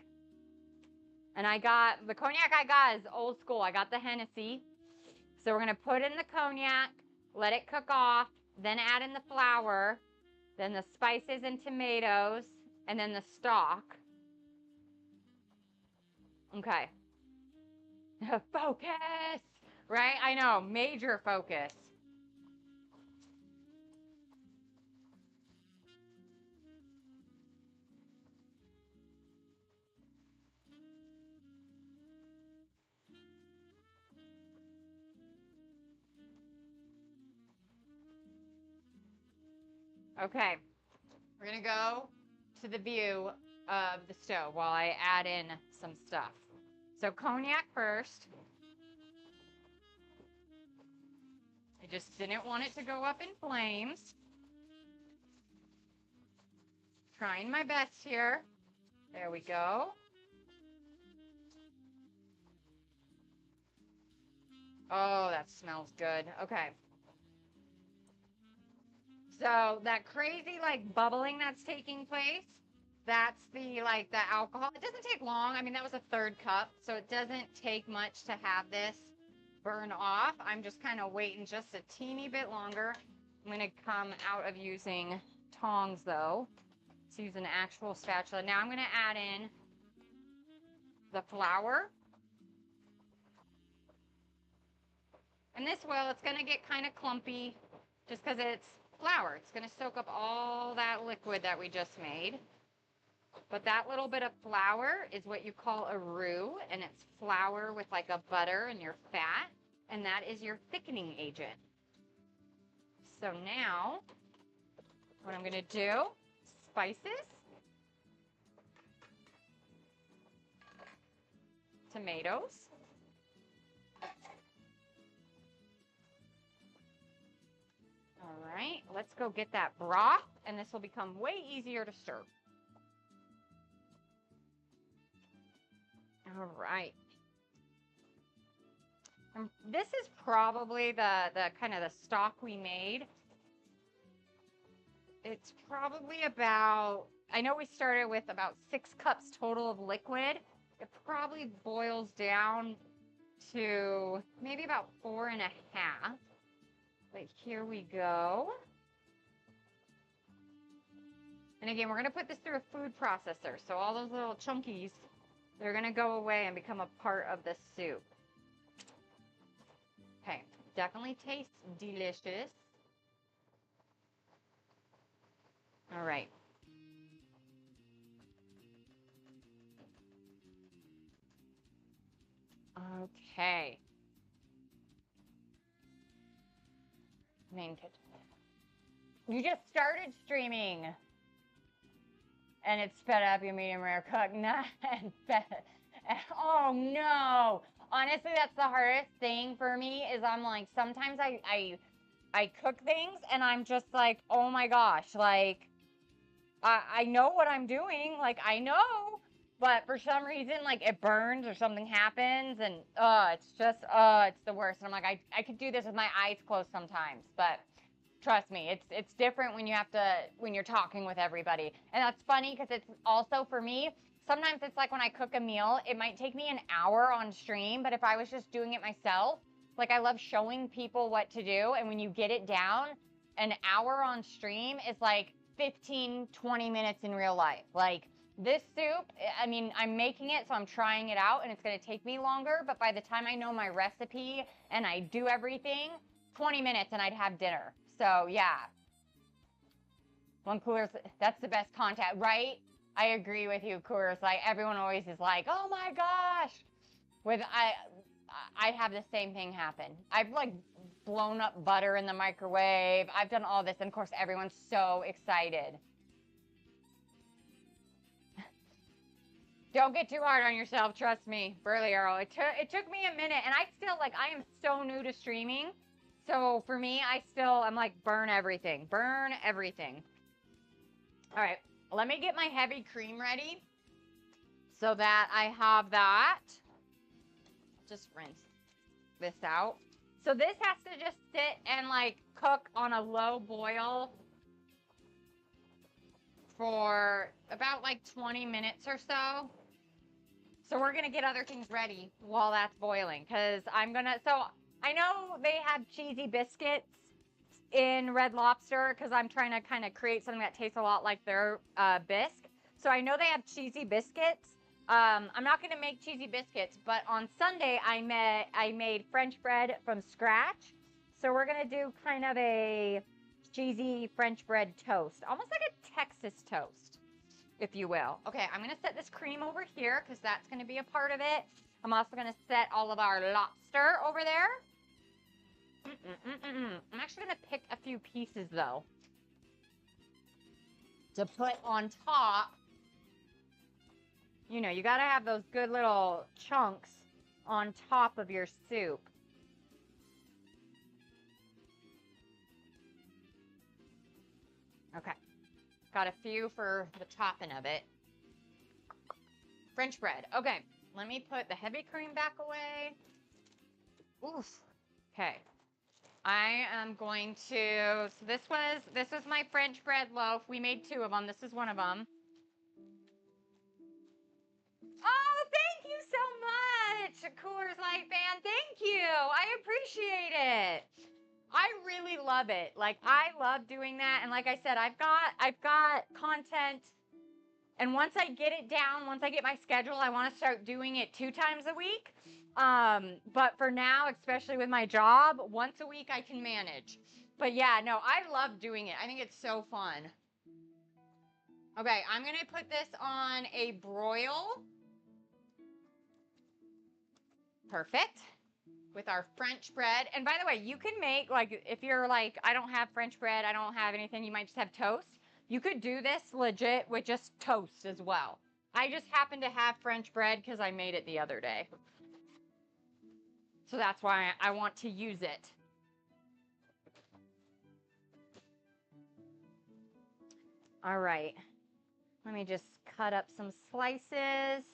And the cognac I got is old school. I got the Hennessy. So we're going to put in the cognac, let it cook off, then add in the flour, then the spices and tomatoes, and then the stock. Okay. Focus, right? I know, major focus. Okay, we're going to go to the view of the stove while I add in some stuff. So cognac first. I just didn't want it to go up in flames. Trying my best here. There we go. Oh, that smells good. Okay. So that crazy like bubbling that's taking place, that's the alcohol. It doesn't take long. I mean, that was a third cup, so it doesn't take much to have this burn off. I'm just kind of waiting just a teeny bit longer. I'm going to come out of using tongs though. To use an actual spatula. Now I'm going to add in the flour. And this will, it's going to get kind of clumpy just because it's flour. It's going to soak up all that liquid that we just made. But that little bit of flour is what you call a roux, and it's flour with like a butter and your fat, and that is your thickening agent. So now, what I'm going to do, spices, tomatoes, all right, let's go get that broth, and this will become way easier to serve. All right. This is probably the kind of the stock we made. It's probably about, I know we started with about 6 cups total of liquid. It probably boils down to maybe about 4.5. But here we go. And again, we're going to put this through a food processor. So all those little chunkies, they're going to go away and become a part of the soup. Okay, definitely tastes delicious. All right. Okay. Main kitchen. You just started streaming. And it's sped up your medium rare cook. Not oh no. Honestly, that's the hardest thing for me is I'm like, sometimes I cook things and I'm just like, oh my gosh, like I know what I'm doing, like I know, but for some reason, like it burns or something happens and it's just it's the worst. And I'm like, I could do this with my eyes closed sometimes, but trust me, it's different when when you're talking with everybody. And that's funny because it's also for me, sometimes it's like when I cook a meal, it might take me an hour on stream, but if I was just doing it myself, like I love showing people what to do. And when you get it down, an hour on stream is like 15, 20 minutes in real life. Like this soup, I mean, I'm making it, so I'm trying it out and it's going to take me longer. But by the time I know my recipe and I do everything, 20 minutes and I'd have dinner. So yeah, one Coors, that's the best content, right? I agree with you, Coors. Like everyone always is like, oh my gosh. I have the same thing happen. I've like blown up butter in the microwave. I've done all this, and of course everyone's so excited. Don't get too hard on yourself, trust me, Burley Arrow. It took me a minute, and I still, like, I am so new to streaming. So for me, I'm like, burn everything. Burn everything. All right, let me get my heavy cream ready so that I have that. Just rinse this out. So this has to just sit and like cook on a low boil for about like 20 minutes or so. So we're gonna get other things ready while that's boiling because so I know they have cheesy biscuits in Red Lobster because I'm trying to kind of create something that tastes a lot like their bisque. So I know they have cheesy biscuits. I'm not going to make cheesy biscuits, but on Sunday I made French bread from scratch. So we're going to do kind of a cheesy French bread toast, almost like a Texas toast, if you will. Okay, I'm going to set this cream over here because that's going to be a part of it. I'm also going to set all of our lobster over there. I'm actually going to pick a few pieces, though, to put on top. You know, you got to have those good little chunks on top of your soup. Okay. Got a few for the topping of it. French bread. Okay. Let me put the heavy cream back away. Oof. Okay. I am going to, so this was my French bread loaf. We made 2 of them. This is one of them. Oh, thank you so much, Coors Light fan. Thank you. I appreciate it. I really love it. Like, I love doing that. And like I said, I've got content And once I get it down, once I get my schedule, I want to start doing it 2 times a week. But for now, especially with my job, once a week I can manage. But yeah, no, I love doing it. I think it's so fun. Okay, I'm going to put this on a broil. Perfect. With our French bread. And by the way, you can make, like, if you're like, I don't have French bread, I don't have anything, you might just have toast. You could do this legit with just toast as well. I just happen to have French bread because I made it the other day. So that's why I want to use it. All right. Let me just cut up some slices.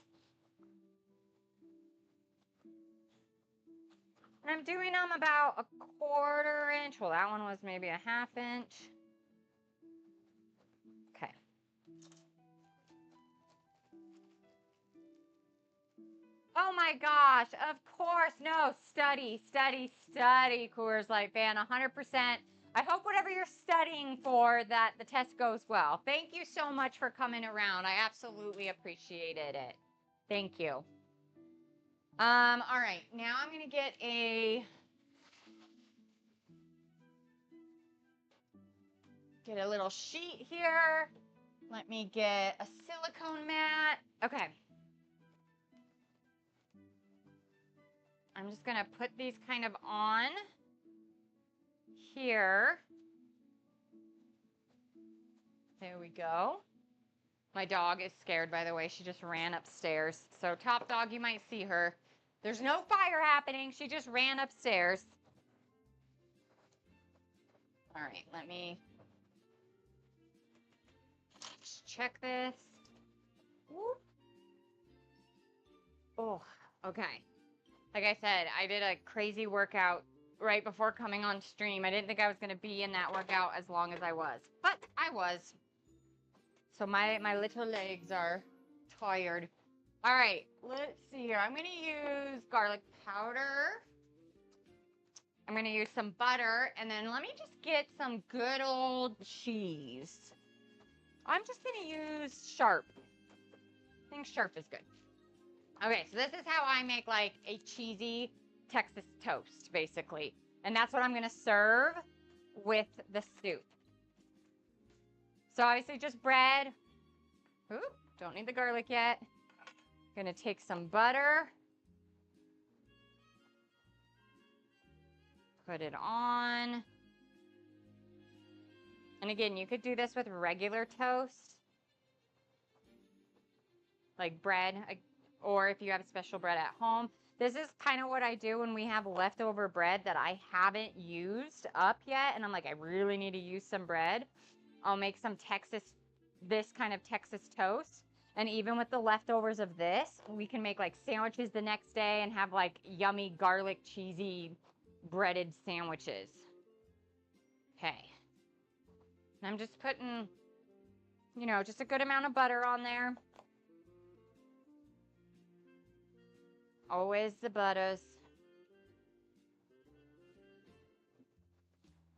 And I'm doing them about a 1/4 inch. Well, that one was maybe a 1/2 inch. Okay. Oh my gosh, of course. No, study, Coors Light fan, 100%. I hope whatever you're studying for, that the test goes well. Thank you so much for coming around. I absolutely appreciated it. Thank you. All right, now I'm going to get a little sheet here. Let me get a silicone mat. Okay. I'm just going to put these kind of on here. There we go. My dog is scared, by the way. She just ran upstairs. So Top Dog, you might see her. There's no fire happening. She just ran upstairs. All right, let me just check this. Whoop. Oh, okay. Like I said, I did a crazy workout right before coming on stream. I didn't think I was going to be in that workout as long as I was, but I was. So my little legs are tired. All right, let's see here. I'm going to use garlic powder. I'm going to use some butter, and then let me just get some good old cheese. I'm just going to use Sharp. I think Sharp is good. Okay, so this is how I make like a cheesy Texas toast, basically. And that's what I'm going to serve with the soup. So obviously just bread. Ooh, don't need the garlic yet. Going to take some butter. Put it on. And again, you could do this with regular toast. Like bread, or if you have special bread at home. This is kind of what I do when we have leftover bread that I haven't used up yet. And I'm like, I really need to use some bread. I'll make some this kind of Texas toast. And even with the leftovers of this, we can make like sandwiches the next day and have like yummy garlic cheesy breaded sandwiches. Okay. And I'm just putting, you know, just a good amount of butter on there. Always the butters.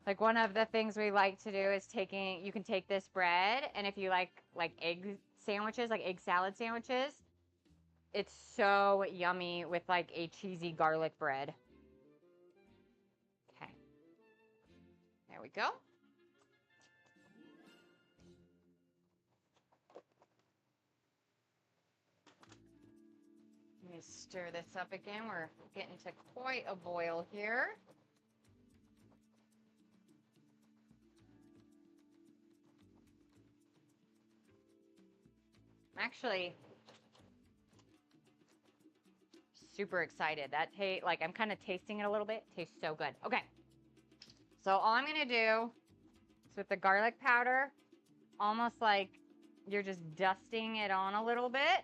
Like one of the things we like to do is you can take this bread, and if you like egg sandwiches, like egg salad sandwiches, it's so yummy with like a cheesy garlic bread. Okay. There we go. Let me stir this up again. We're getting to quite a boil here. I'm actually super excited. That like I'm kind of tasting it a little bit. It tastes so good. Okay. So all I'm going to do is with the garlic powder, almost like you're just dusting it on a little bit.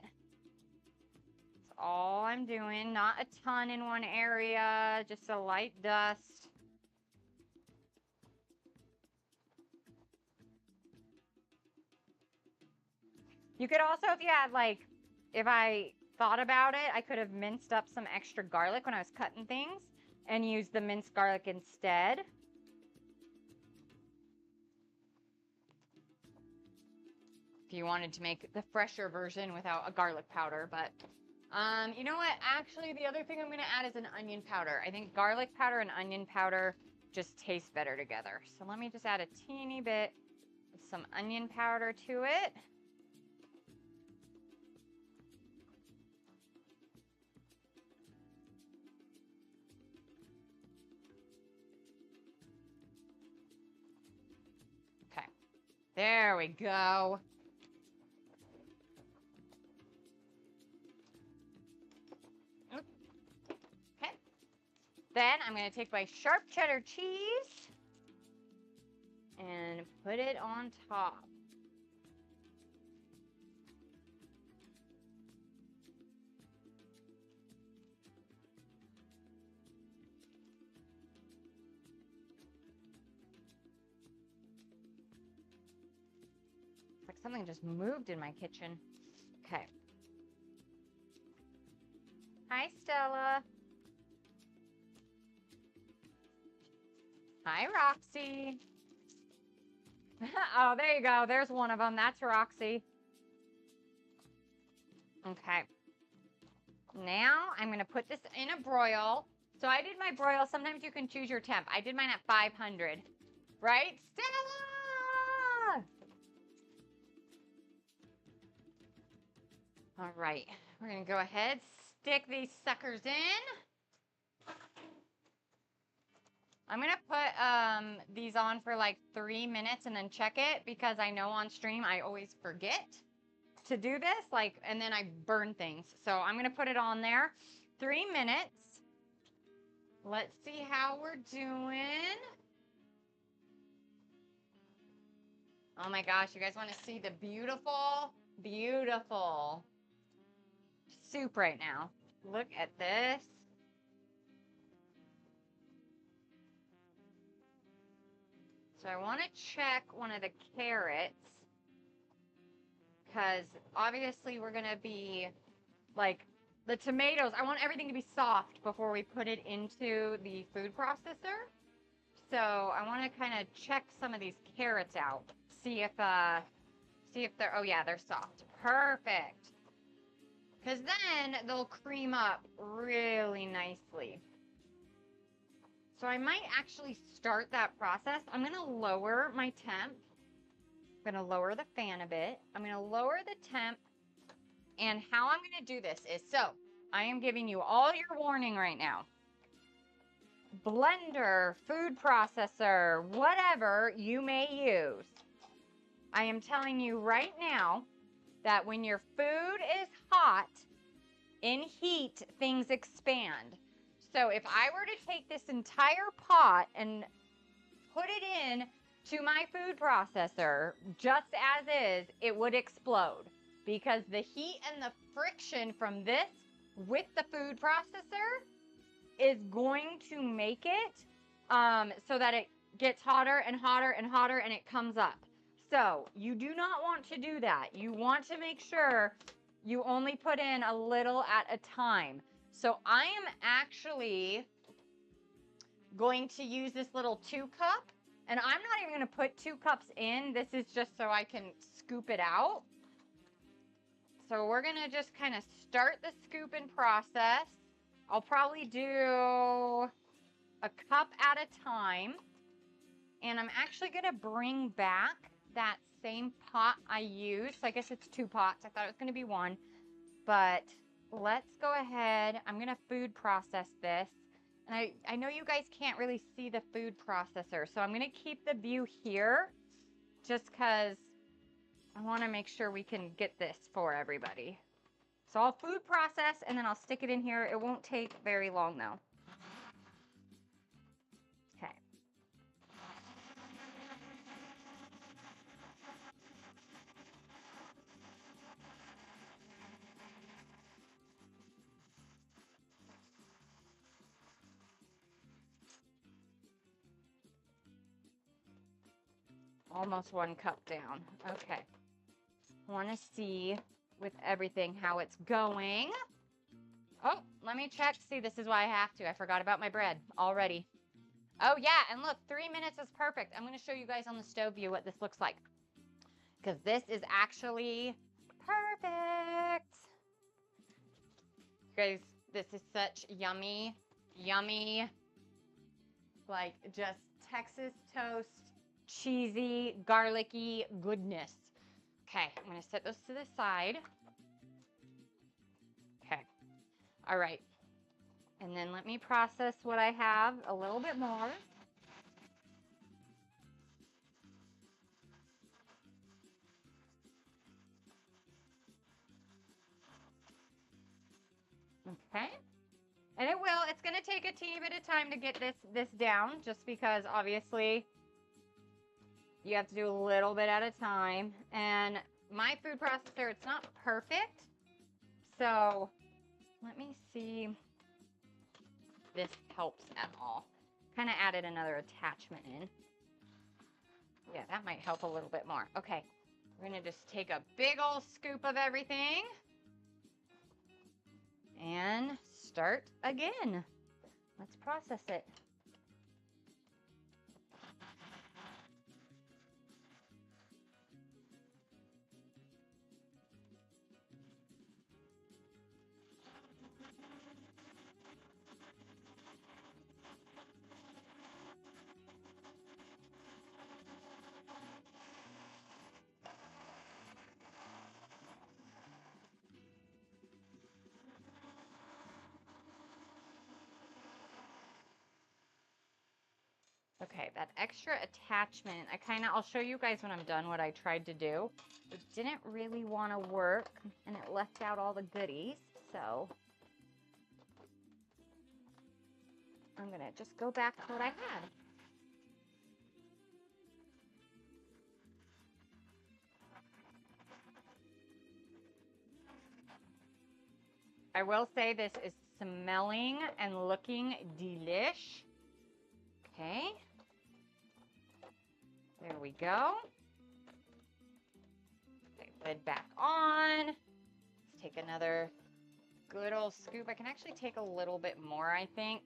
All I'm doing, not a ton in one area, just a light dust. You could also, if you had like, if I thought about it, I could have minced up some extra garlic when I was cutting things and used the minced garlic instead. If you wanted to make the fresher version without a garlic powder. But you know what? Actually, the other thing I'm going to add is an onion powder. I think garlic powder and onion powder just taste better together. So let me just add a teeny bit of some onion powder to it. Okay, there we go. Then I'm going to take my sharp cheddar cheese and put it on top. It's like something just moved in my kitchen. Okay. Hi, Stella. Hi, Roxy. Oh, there you go. There's one of them. That's Roxy. Okay. Now I'm going to put this in a broil. So I did my broil. Sometimes you can choose your temp. I did mine at 500. Right, Stella? All right. We're going to go ahead, stick these suckers in. I'm going to put these on for like 3 minutes and then check it, because I know on stream I always forget to do this, like, and then I burn things. So I'm going to put it on there. 3 minutes. Let's see how we're doing. Oh my gosh, you guys want to see the beautiful, beautiful soup right now. Look at this. So I want to check one of the carrots, because obviously we're going to be, like, the tomatoes, I want everything to be soft before we put it into the food processor. So I want to kind of check some of these carrots out. See if they're, oh yeah, they're soft. Perfect. Because then they'll cream up really nicely. So I might actually start that process. I'm going to lower my temp. I'm going to lower the fan a bit. I'm going to lower the temp. And how I'm going to do this is, so I am giving you all your warning right now. Blender, food processor, whatever you may use. I am telling you right now that when your food is hot, in heat, things expand. So if I were to take this entire pot and put it in to my food processor, just as is, it would explode, because the heat and the friction from this with the food processor is going to make it so that it gets hotter and hotter and hotter and it comes up. So you do not want to do that. You want to make sure you only put in a little at a time. So I am actually going to use this little 2 cup, and I'm not even going to put 2 cups in. This is just so I can scoop it out. So we're going to just kind of start the scooping process. I'll probably do a cup at a time. And I'm actually going to bring back that same pot I used. So I guess it's 2 pots. I thought it was going to be 1. But let's go ahead. I'm going to food process this. And I know you guys can't really see the food processor. So I'm going to keep the view here just because I want to make sure we can get this for everybody. So I'll food process and then I'll stick it in here. It won't take very long though. Okay. Almost 1 cup down. Okay. Want to see with everything how it's going. Oh, let me check. See, this is why I have to. I forgot about my bread already. Oh, yeah. And look, 3 minutes is perfect. I'm going to show you guys on the stove view what this looks like. because this is actually perfect. Guys, this is such yummy, yummy, like just Texas toast, cheesy, garlicky goodness. Okay, I'm gonna set those to the side. Okay, all right. And then let me process what I have a little bit more. Okay. And it's going to take a teeny bit of time to get this down, just because obviously you have to do a little bit at a time. And my food processor, it's not perfect. So let me see if this helps at all. Kind of added another attachment in. Yeah, that might help a little bit more. Okay, we're going to just take a big old scoop of everything and start again. Let's process it. Okay, that extra attachment, I'll show you guys when I'm done what I tried to do. It didn't really want to work, and it left out all the goodies, so I'm going to just go back to what I had. I will say this is smelling and looking delish. Okay. There we go. Take the lid back on. Let's take another good old scoop. I can actually take a little bit more, I think.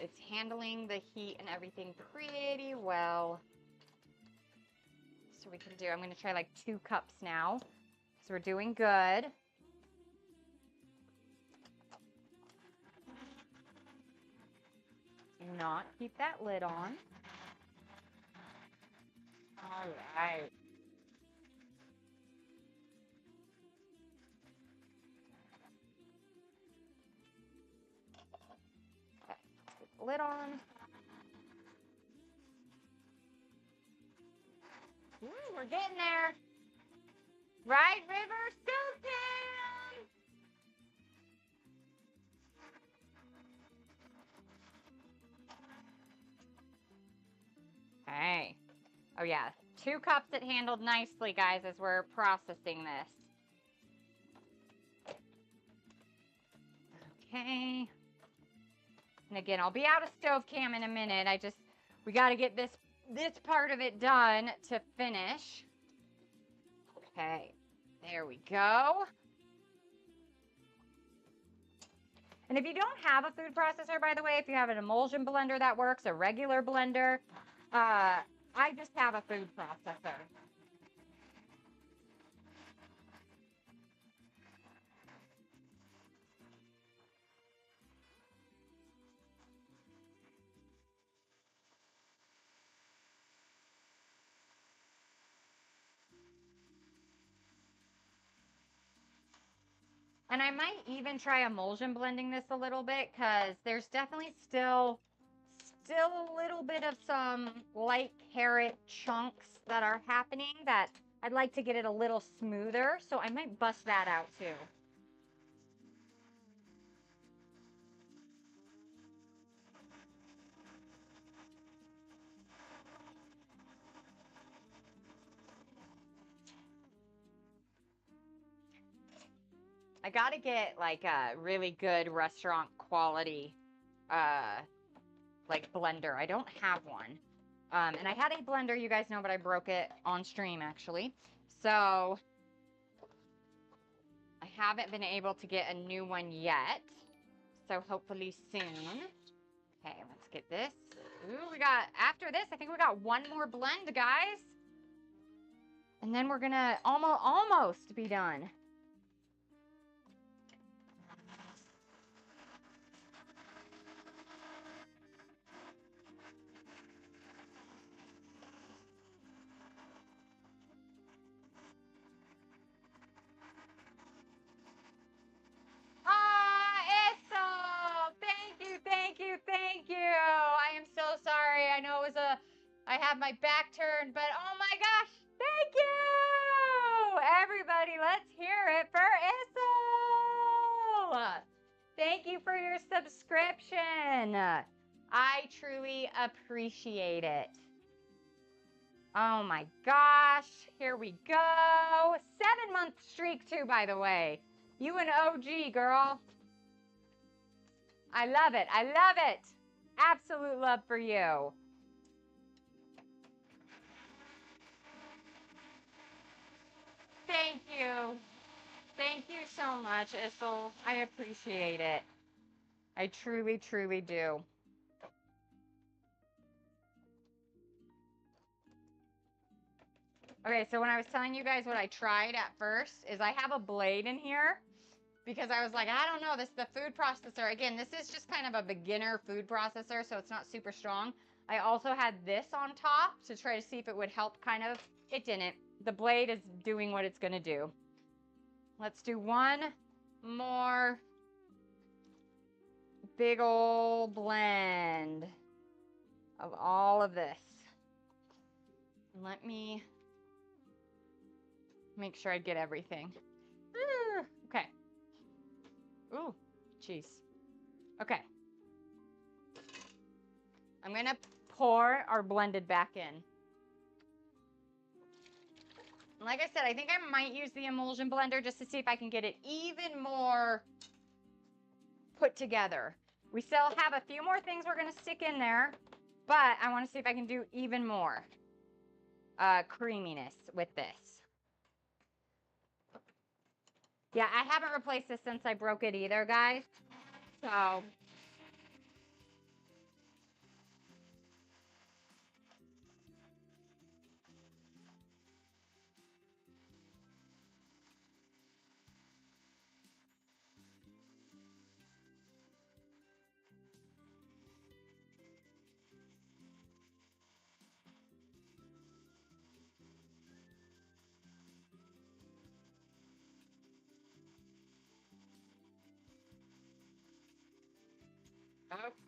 It's handling the heat and everything pretty well. So we can do, I'm going to try like 2 cups now. So we're doing good. Do not keep that lid on. All right. Okay, keep the lid on. Ooh, we're getting there. Right, River? Stoketown! Okay. Oh, yeah. 2 cups it handled nicely, guys, as we're processing this. Okay. And again, I'll be out of stove cam in a minute. We got to get this part of it done to finish. Okay. There we go. And if you don't have a food processor, by the way, if you have an emulsion blender that works, a regular blender, I just have a food processor. And I might even try emulsion blending this a little bit, because there's definitely still a little bit of some light carrot chunks that are happening that I'd like to get it a little smoother. So I might bust that out too. I gotta get like a really good restaurant quality like blender. I don't have one. And I had a blender, you guys know, but I broke it on stream actually. So I haven't been able to get a new one yet. So hopefully soon. Okay, let's get this. Ooh, after this, I think we got one more blend, guys. And then we're gonna almost be done. Eso! Thank you, thank you, thank you. I am so sorry. I know I have my back turned, but oh my gosh, thank you! Everybody, let's hear it for Issel! Thank you for your subscription. I truly appreciate it. Oh my gosh, here we go. 7-month streak too, by the way. You an OG, girl. I love it. I love it. Absolute love for you. Thank you. Thank you so much, Issel. I appreciate it. I truly, truly do. Okay, so when I was telling you guys what I tried at first is I have a blade in here because I was like, I don't know, this is the food processor. Again, this is just kind of a beginner food processor, so it's not super strong. I also had this on top to try to see if it would help kind of. It didn't. The blade is doing what it's going to do. Let's do one more big old blend of all of this. Let me make sure I get everything. Okay. Ooh, jeez. Okay. I'm going to pour our blended back in. Like I said, I think I might use the emulsion blender just to see if I can get it even more put together. We still have a few more things we're going to stick in there, but I want to see if I can do even more creaminess with this. Yeah, I haven't replaced this since I broke it either, guys. So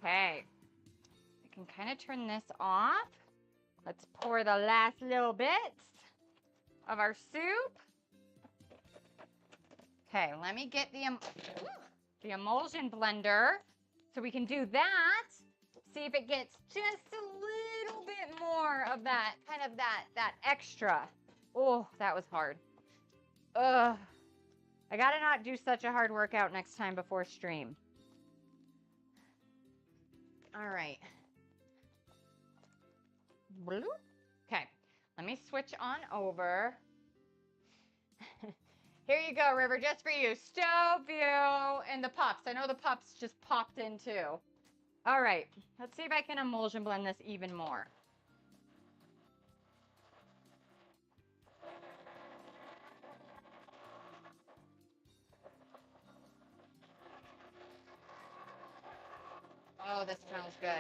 okay. I can kind of turn this off. Let's pour the last little bits of our soup. Okay, let me get the emulsion blender so we can do that. See if it gets just a little bit more of that, kind of that extra. Oh, that was hard. Ugh. I gotta not do such a hard workout next time before stream. All right. Okay, let me switch on over. Here you go, River, just for you. Stove view and the pups. I know the pups just popped in too. All right, let's see if I can emulsion blend this even more. Oh, this smells good.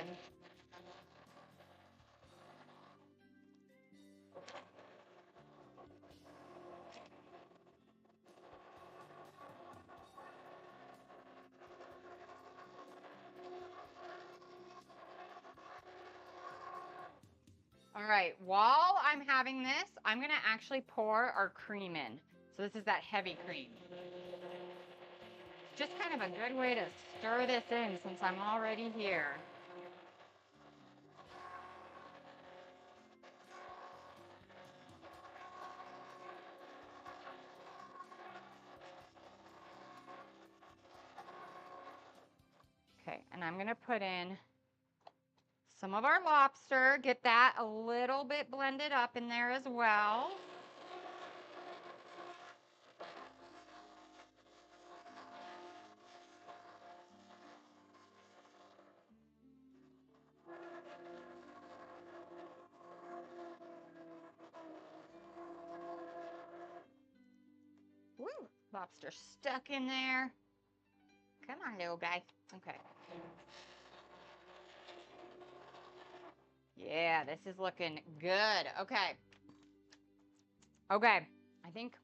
All right, while I'm having this, I'm gonna actually pour our cream in. So this is that heavy cream. Just kind of a good way to stir this in since I'm already here. Okay, and I'm gonna put in some of our lobster, get that a little bit blended up in there as well. Lobster stuck in there. Come on, little guy. Okay. Yeah, this is looking good. Okay. Okay. I think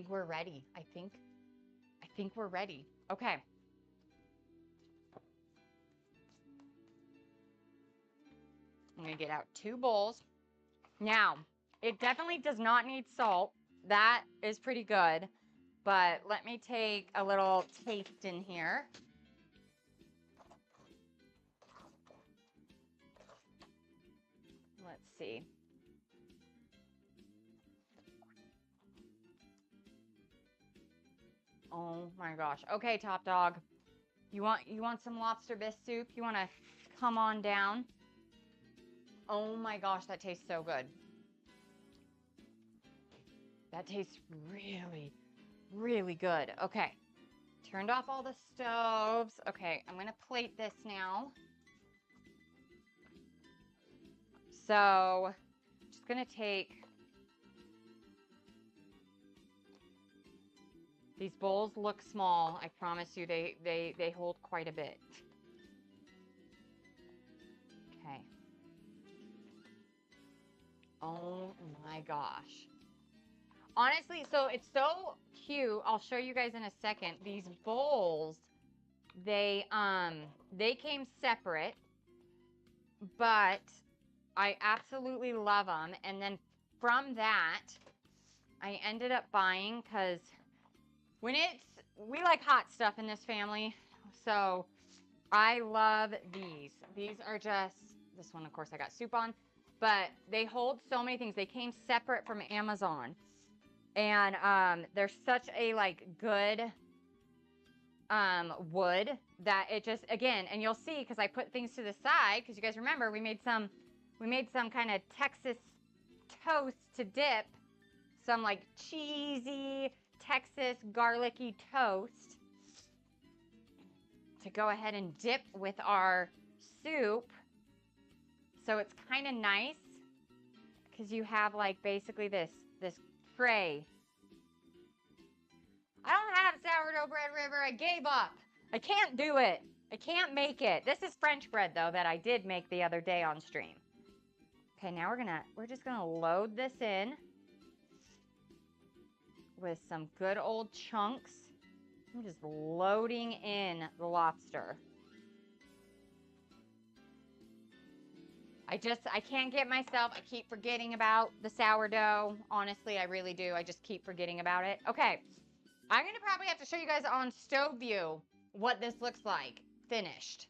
we're ready. I think we're ready. Okay. I'm gonna get out 2 bowls. Now, it definitely does not need salt. That is pretty good. But let me take a little taste in here. Let's see. Oh my gosh. Okay, Top Dog. You want some lobster bisque soup? You want to come on down? Oh my gosh, that tastes so good. That tastes really, really good. Okay. Turned off all the stoves. Okay, I'm going to plate this now. So, just going to take these bowls. Look small. I promise you they hold quite a bit. Okay. Oh my gosh. Honestly, so it's so cute. I'll show you guys in a second. These bowls, they came separate, but I absolutely love them. And then from that, I ended up buying, because we like hot stuff in this family. So I love these. These are just, this one, of course, I got soup on, but they hold so many things. They came separate from Amazon. And they're such a like good wood that it just, again, and you'll see, because I put things to the side, because you guys remember we made some kind of Texas toast to dip, some like cheesy Texas garlicky toast to go ahead and dip with our soup. So it's kind of nice because you have like basically this tray. I don't have sourdough bread, River. I gave up. I can't do it. I can't make it. This is French bread though that I did make the other day on stream. Okay, now we're just gonna load this in with some good old chunks. I'm just loading in the lobster. I can't get myself, I keep forgetting about the sourdough. Honestly, I really do. I just keep forgetting about it. Okay, I'm gonna probably have to show you guys on stove view what this looks like finished.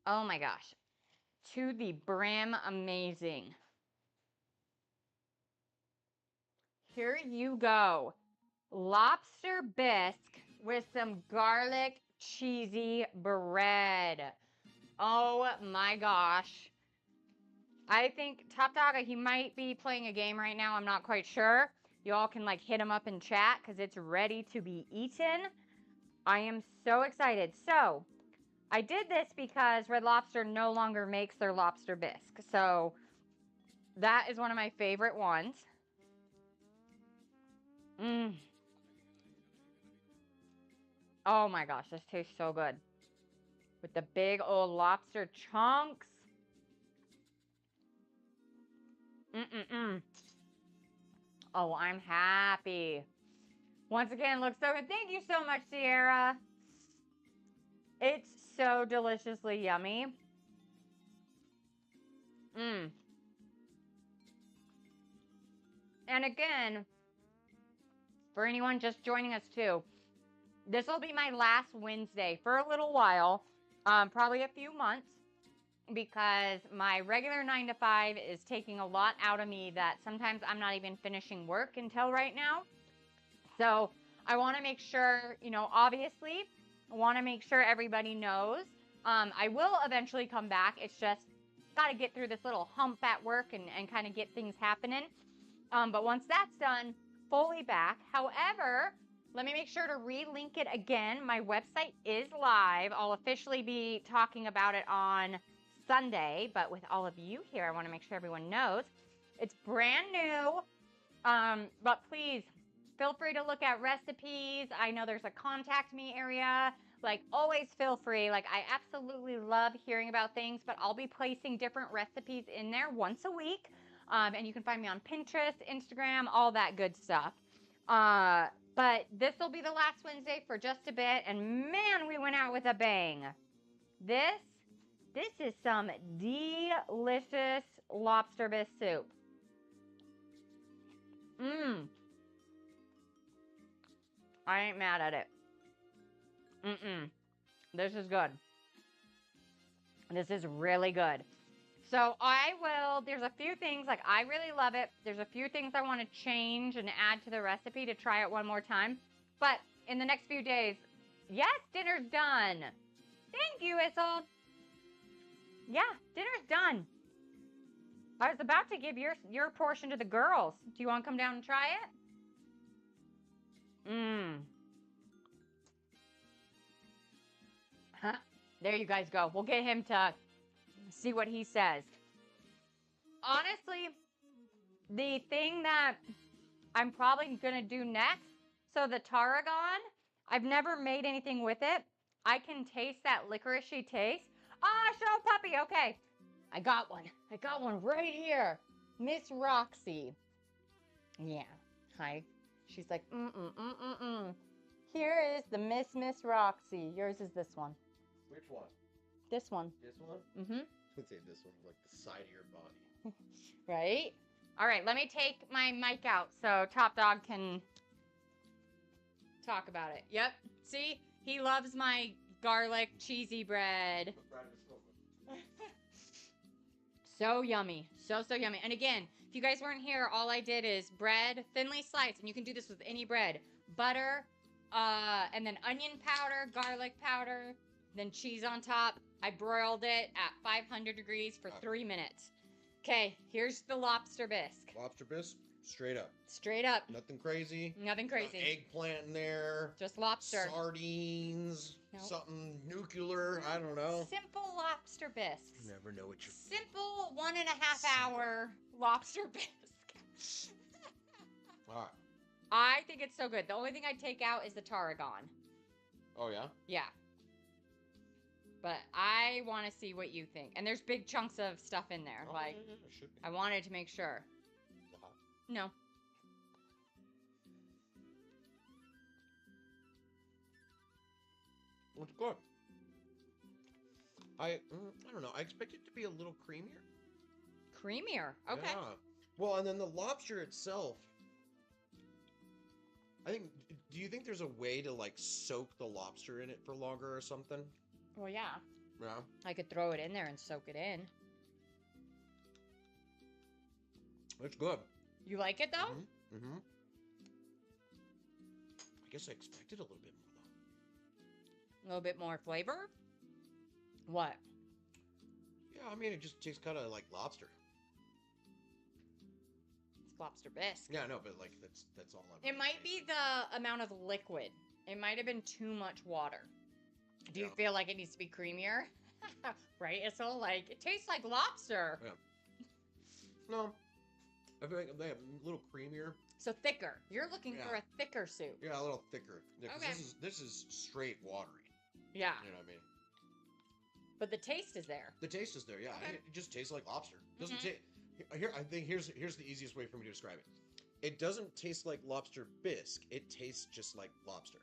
Oh my gosh. To the brim, amazing. Here you go. Lobster bisque with some garlic cheesy bread. Oh my gosh. I think Top Dog, he might be playing a game right now. I'm not quite sure. You all can like hit him up in chat because it's ready to be eaten. I am so excited. So I did this because Red Lobster no longer makes their lobster bisque. So that is one of my favorite ones. Oh my gosh, this tastes so good. With the big old lobster chunks. Oh, I'm happy. Once again, looks so good. Thank you so much, Sierra. It's so deliciously yummy. And again, for anyone just joining us too, this will be my last Wednesday for a little while, probably a few months, because my regular 9 to 5 is taking a lot out of me that sometimes I'm not even finishing work until right now. So I want to make sure, you know, obviously, I want to make sure everybody knows. I will eventually come back. It's just got to get through this little hump at work and kind of get things happening. But once that's done, fully back. However, let me make sure to relink it again. My website is live. I'll officially be talking about it on Sunday, but with all of you here, I want to make sure everyone knows it's brand new. But please, feel free to look at recipes. I know there's a contact me area. Like, always feel free. Like, I absolutely love hearing about things, but I'll be placing different recipes in there once a week. And you can find me on Pinterest, Instagram, all that good stuff. But this will be the last Wednesday for just a bit. And man, we went out with a bang. This is some delicious lobster bisque soup. Mmm. I ain't mad at it. This is good. This is really good. So there's a few things, like I really love it. There's a few things I want to change and add to the recipe to try it one more time. But in the next few days, yes, dinner's done. Thank you, Isolde. Yeah, dinner's done. I was about to give your portion to the girls. Do you want to come down and try it? Huh? There you guys go. We'll get him to see what he says. Honestly, the thing that I'm probably going to do next, so the tarragon, I've never made anything with it. I can taste that licoricey taste. Show puppy. Okay. I got one. I got one right here. Miss Roxy. Yeah. Hi. She's like, Here is the Miss Roxy. Yours is this one. Which one? This one. This one? Mm-hmm. Let's say this one, like the side of your body. Right? All right, let me take my mic out so Top Dog can talk about it. Yep. See? He loves my garlic cheesy bread. So yummy. So yummy. And again, if you guys weren't here, all I did is bread, thinly sliced, and you can do this with any bread. Butter, and then onion powder, garlic powder, then cheese on top. I broiled it at 500 degrees for 3 minutes. Okay, here's the lobster bisque. Lobster bisque, straight up. Straight up. Nothing crazy. Nothing crazy. No eggplant in there. Just lobster. Sardines. Nope. Something nuclear. I don't know. Simple lobster bisque. You never know what you're... Simple 1.5 hour lobster bisque. All right. I think it's so good. The only thing I'd take out is the tarragon. Oh, yeah? Yeah. But I want to see what you think. And there's big chunks of stuff in there. Oh, like, yeah, it should be. I wanted to make sure. No. It's good. I don't know. I expect it to be a little creamier. Creamier. Okay. Yeah. Well, and then the lobster itself. Do you think there's a way to like soak the lobster in it for longer or something? Well, yeah. Yeah. I could throw it in there and soak it in. It's good. You like it though? Mm-hmm. I guess I expected a little bit more though. A little bit more flavor? What? Yeah, I mean it just tastes kind of like lobster. It's lobster bisque. Yeah, no, but like that's all I'm. It might be the amount of liquid. It might have been too much water. Do you feel like it needs to be creamier? Right? It's all like, it tastes like lobster. Yeah. No. I feel like they have a little creamier. So thicker. You're looking for a thicker soup. Yeah, a little thicker. Yeah, 'cause Okay. This is straight watery. Yeah. You know what I mean? But the taste is there. The taste is there, yeah. Okay. It just tastes like lobster. Doesn't taste. Here, I think here's the easiest way for me to describe it. It doesn't taste like lobster bisque. It tastes just like lobster.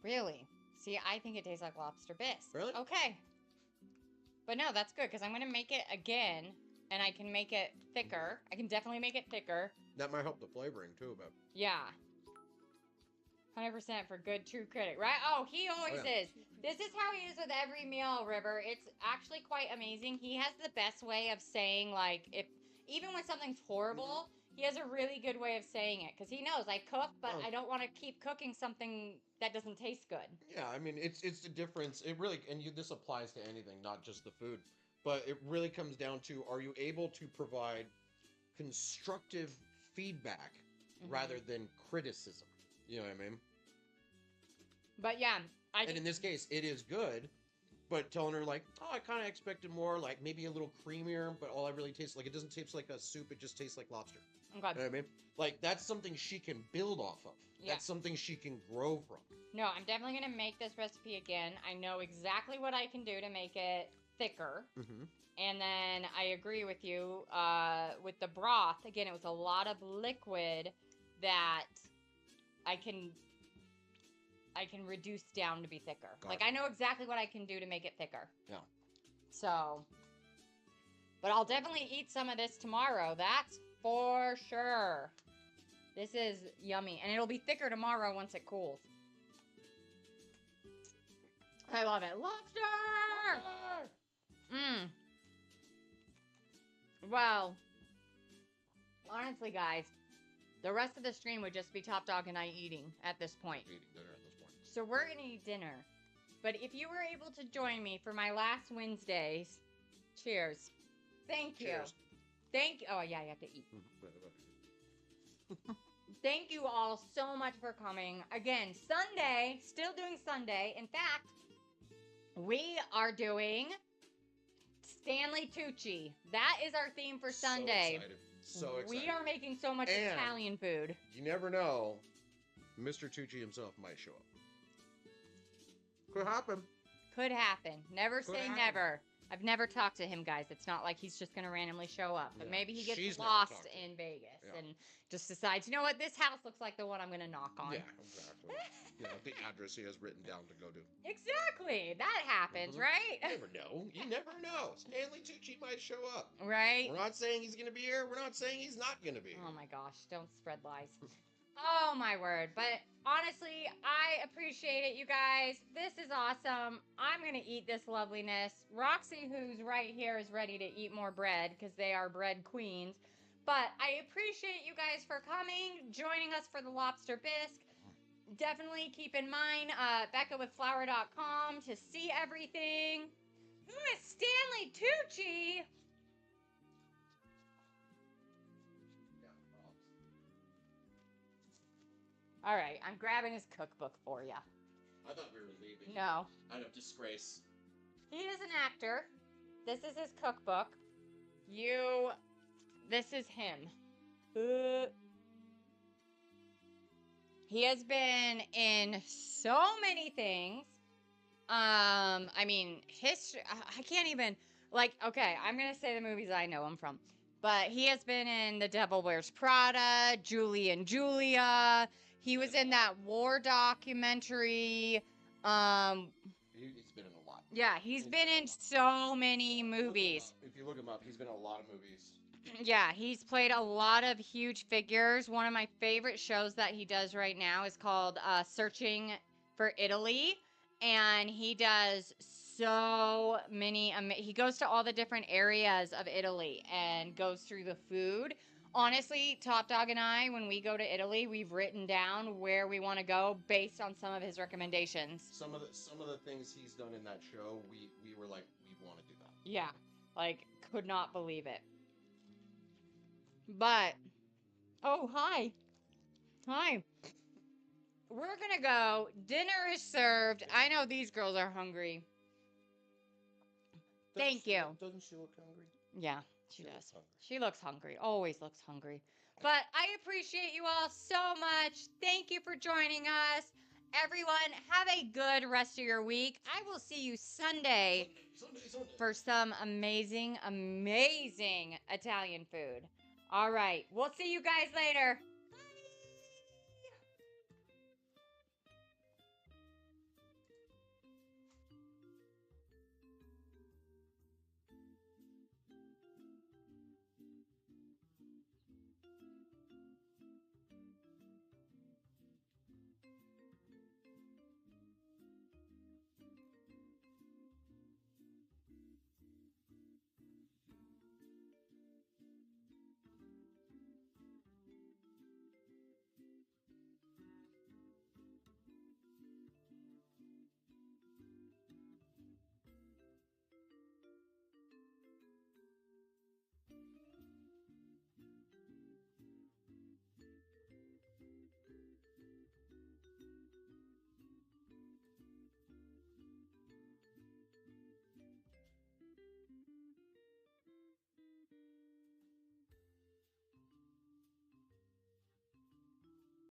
Really? See, I think it tastes like lobster bisque. Really? Okay. But no, that's good because I'm going to make it again and I can make it thicker. I can definitely make it thicker. That might help the flavoring too, but Yeah. 100% for good true critic, right? Oh, he always is. This is how he is with every meal, River. It's actually quite amazing. He has the best way of saying, like, if even when something's horrible, he has a really good way of saying it. Because he knows I cook, but I don't want to keep cooking something that doesn't taste good. yeah, I mean, it's the difference. It really, and this applies to anything, not just the food. But it really comes down to, are you able to provide constructive feedback rather than criticism? You know what I mean? But yeah, and in this case, it is good, but telling her like, oh, I kind of expected more, like maybe a little creamier, but all I really taste like it doesn't taste like a soup. It just tastes like lobster. You know Okay. what I mean? Like that's something she can build off of. Yeah. That's something she can grow from. No, I'm definitely going to make this recipe again. I know exactly what I can do to make it thicker. Mm-hmm. And then I agree with you with the broth. Again, it was a lot of liquid that I can reduce down to be thicker. Like I know exactly what I can do to make it thicker. Yeah. So, but I'll definitely eat some of this tomorrow. That's for sure. This is yummy, and it'll be thicker tomorrow once it cools. I love it. Lobster! Mmm. Well, honestly, guys, the rest of the stream would just be Top Dog and I eating at this point. Eating dinner at this point. So we're going to eat dinner. But if you were able to join me for my last Wednesdays, cheers. Thank you. Cheers. Thank you. Oh, yeah, you have to eat. Thank you all so much for coming. Again, Sunday, still doing Sunday. In fact, we are doing Stanley Tucci. That is our theme for Sunday. So excited. We are making so much And Italian food. You never know. Mr. Tucci himself might show up. Could happen. Could happen. Never Could say happen. never. I've never talked to him, guys. It's not like he's just going to randomly show up. But Yeah. maybe he gets She's never lost talked to him. in Vegas Yeah. and just decides, you know what, this house looks like the one I'm going to knock on. Yeah, exactly. The address he has written down to go to. Exactly. That happens, Mhm. right? You never know. You never know. Stanley Tucci might show up. Right? We're not saying he's going to be here. We're not saying he's not going to be here. Oh my gosh, don't spread lies. Oh my word. But honestly, I appreciate it, you guys. This is awesome. I'm going to eat this loveliness. Roxy, who's right here, is ready to eat more bread because they are bread queens. But I appreciate you guys for coming, joining us for the Lobster Bisque. Definitely keep in mind BeccaWithFlour.com to see everything. Who is Stanley Tucci? All right, I'm grabbing his cookbook for you. I thought we were leaving. No. Out of disgrace. He is an actor. This is his cookbook. This is him. He has been in so many things. I mean, history. I can't even, okay, I'm going to say the movies I know him from. But he has been in The Devil Wears Prada, Julie and Julia. He was in that war documentary. He's been in a lot. Yeah, he's been in so many movies. If you look him up, he's been in a lot of movies. Yeah, he's played a lot of huge figures. One of my favorite shows that he does right now is called Searching for Italy. And he does so many, he goes to all the different areas of Italy and goes through the food. Honestly, Top Dog and I, when we go to Italy, we've written down where we want to go based on some of his recommendations. Some of the things he's done in that show, we were like, we want to do that. Yeah, could not believe it. But, oh, hi. We're going to go. Dinner is served. I know these girls are hungry. Thank you. Doesn't she look hungry? Yeah, she does. looks hungry. She looks hungry. Always looks hungry. But I appreciate you all so much. Thank you for joining us. Everyone, have a good rest of your week. I will see you Sunday for some amazing, amazing Italian food. All right. We'll see you guys later.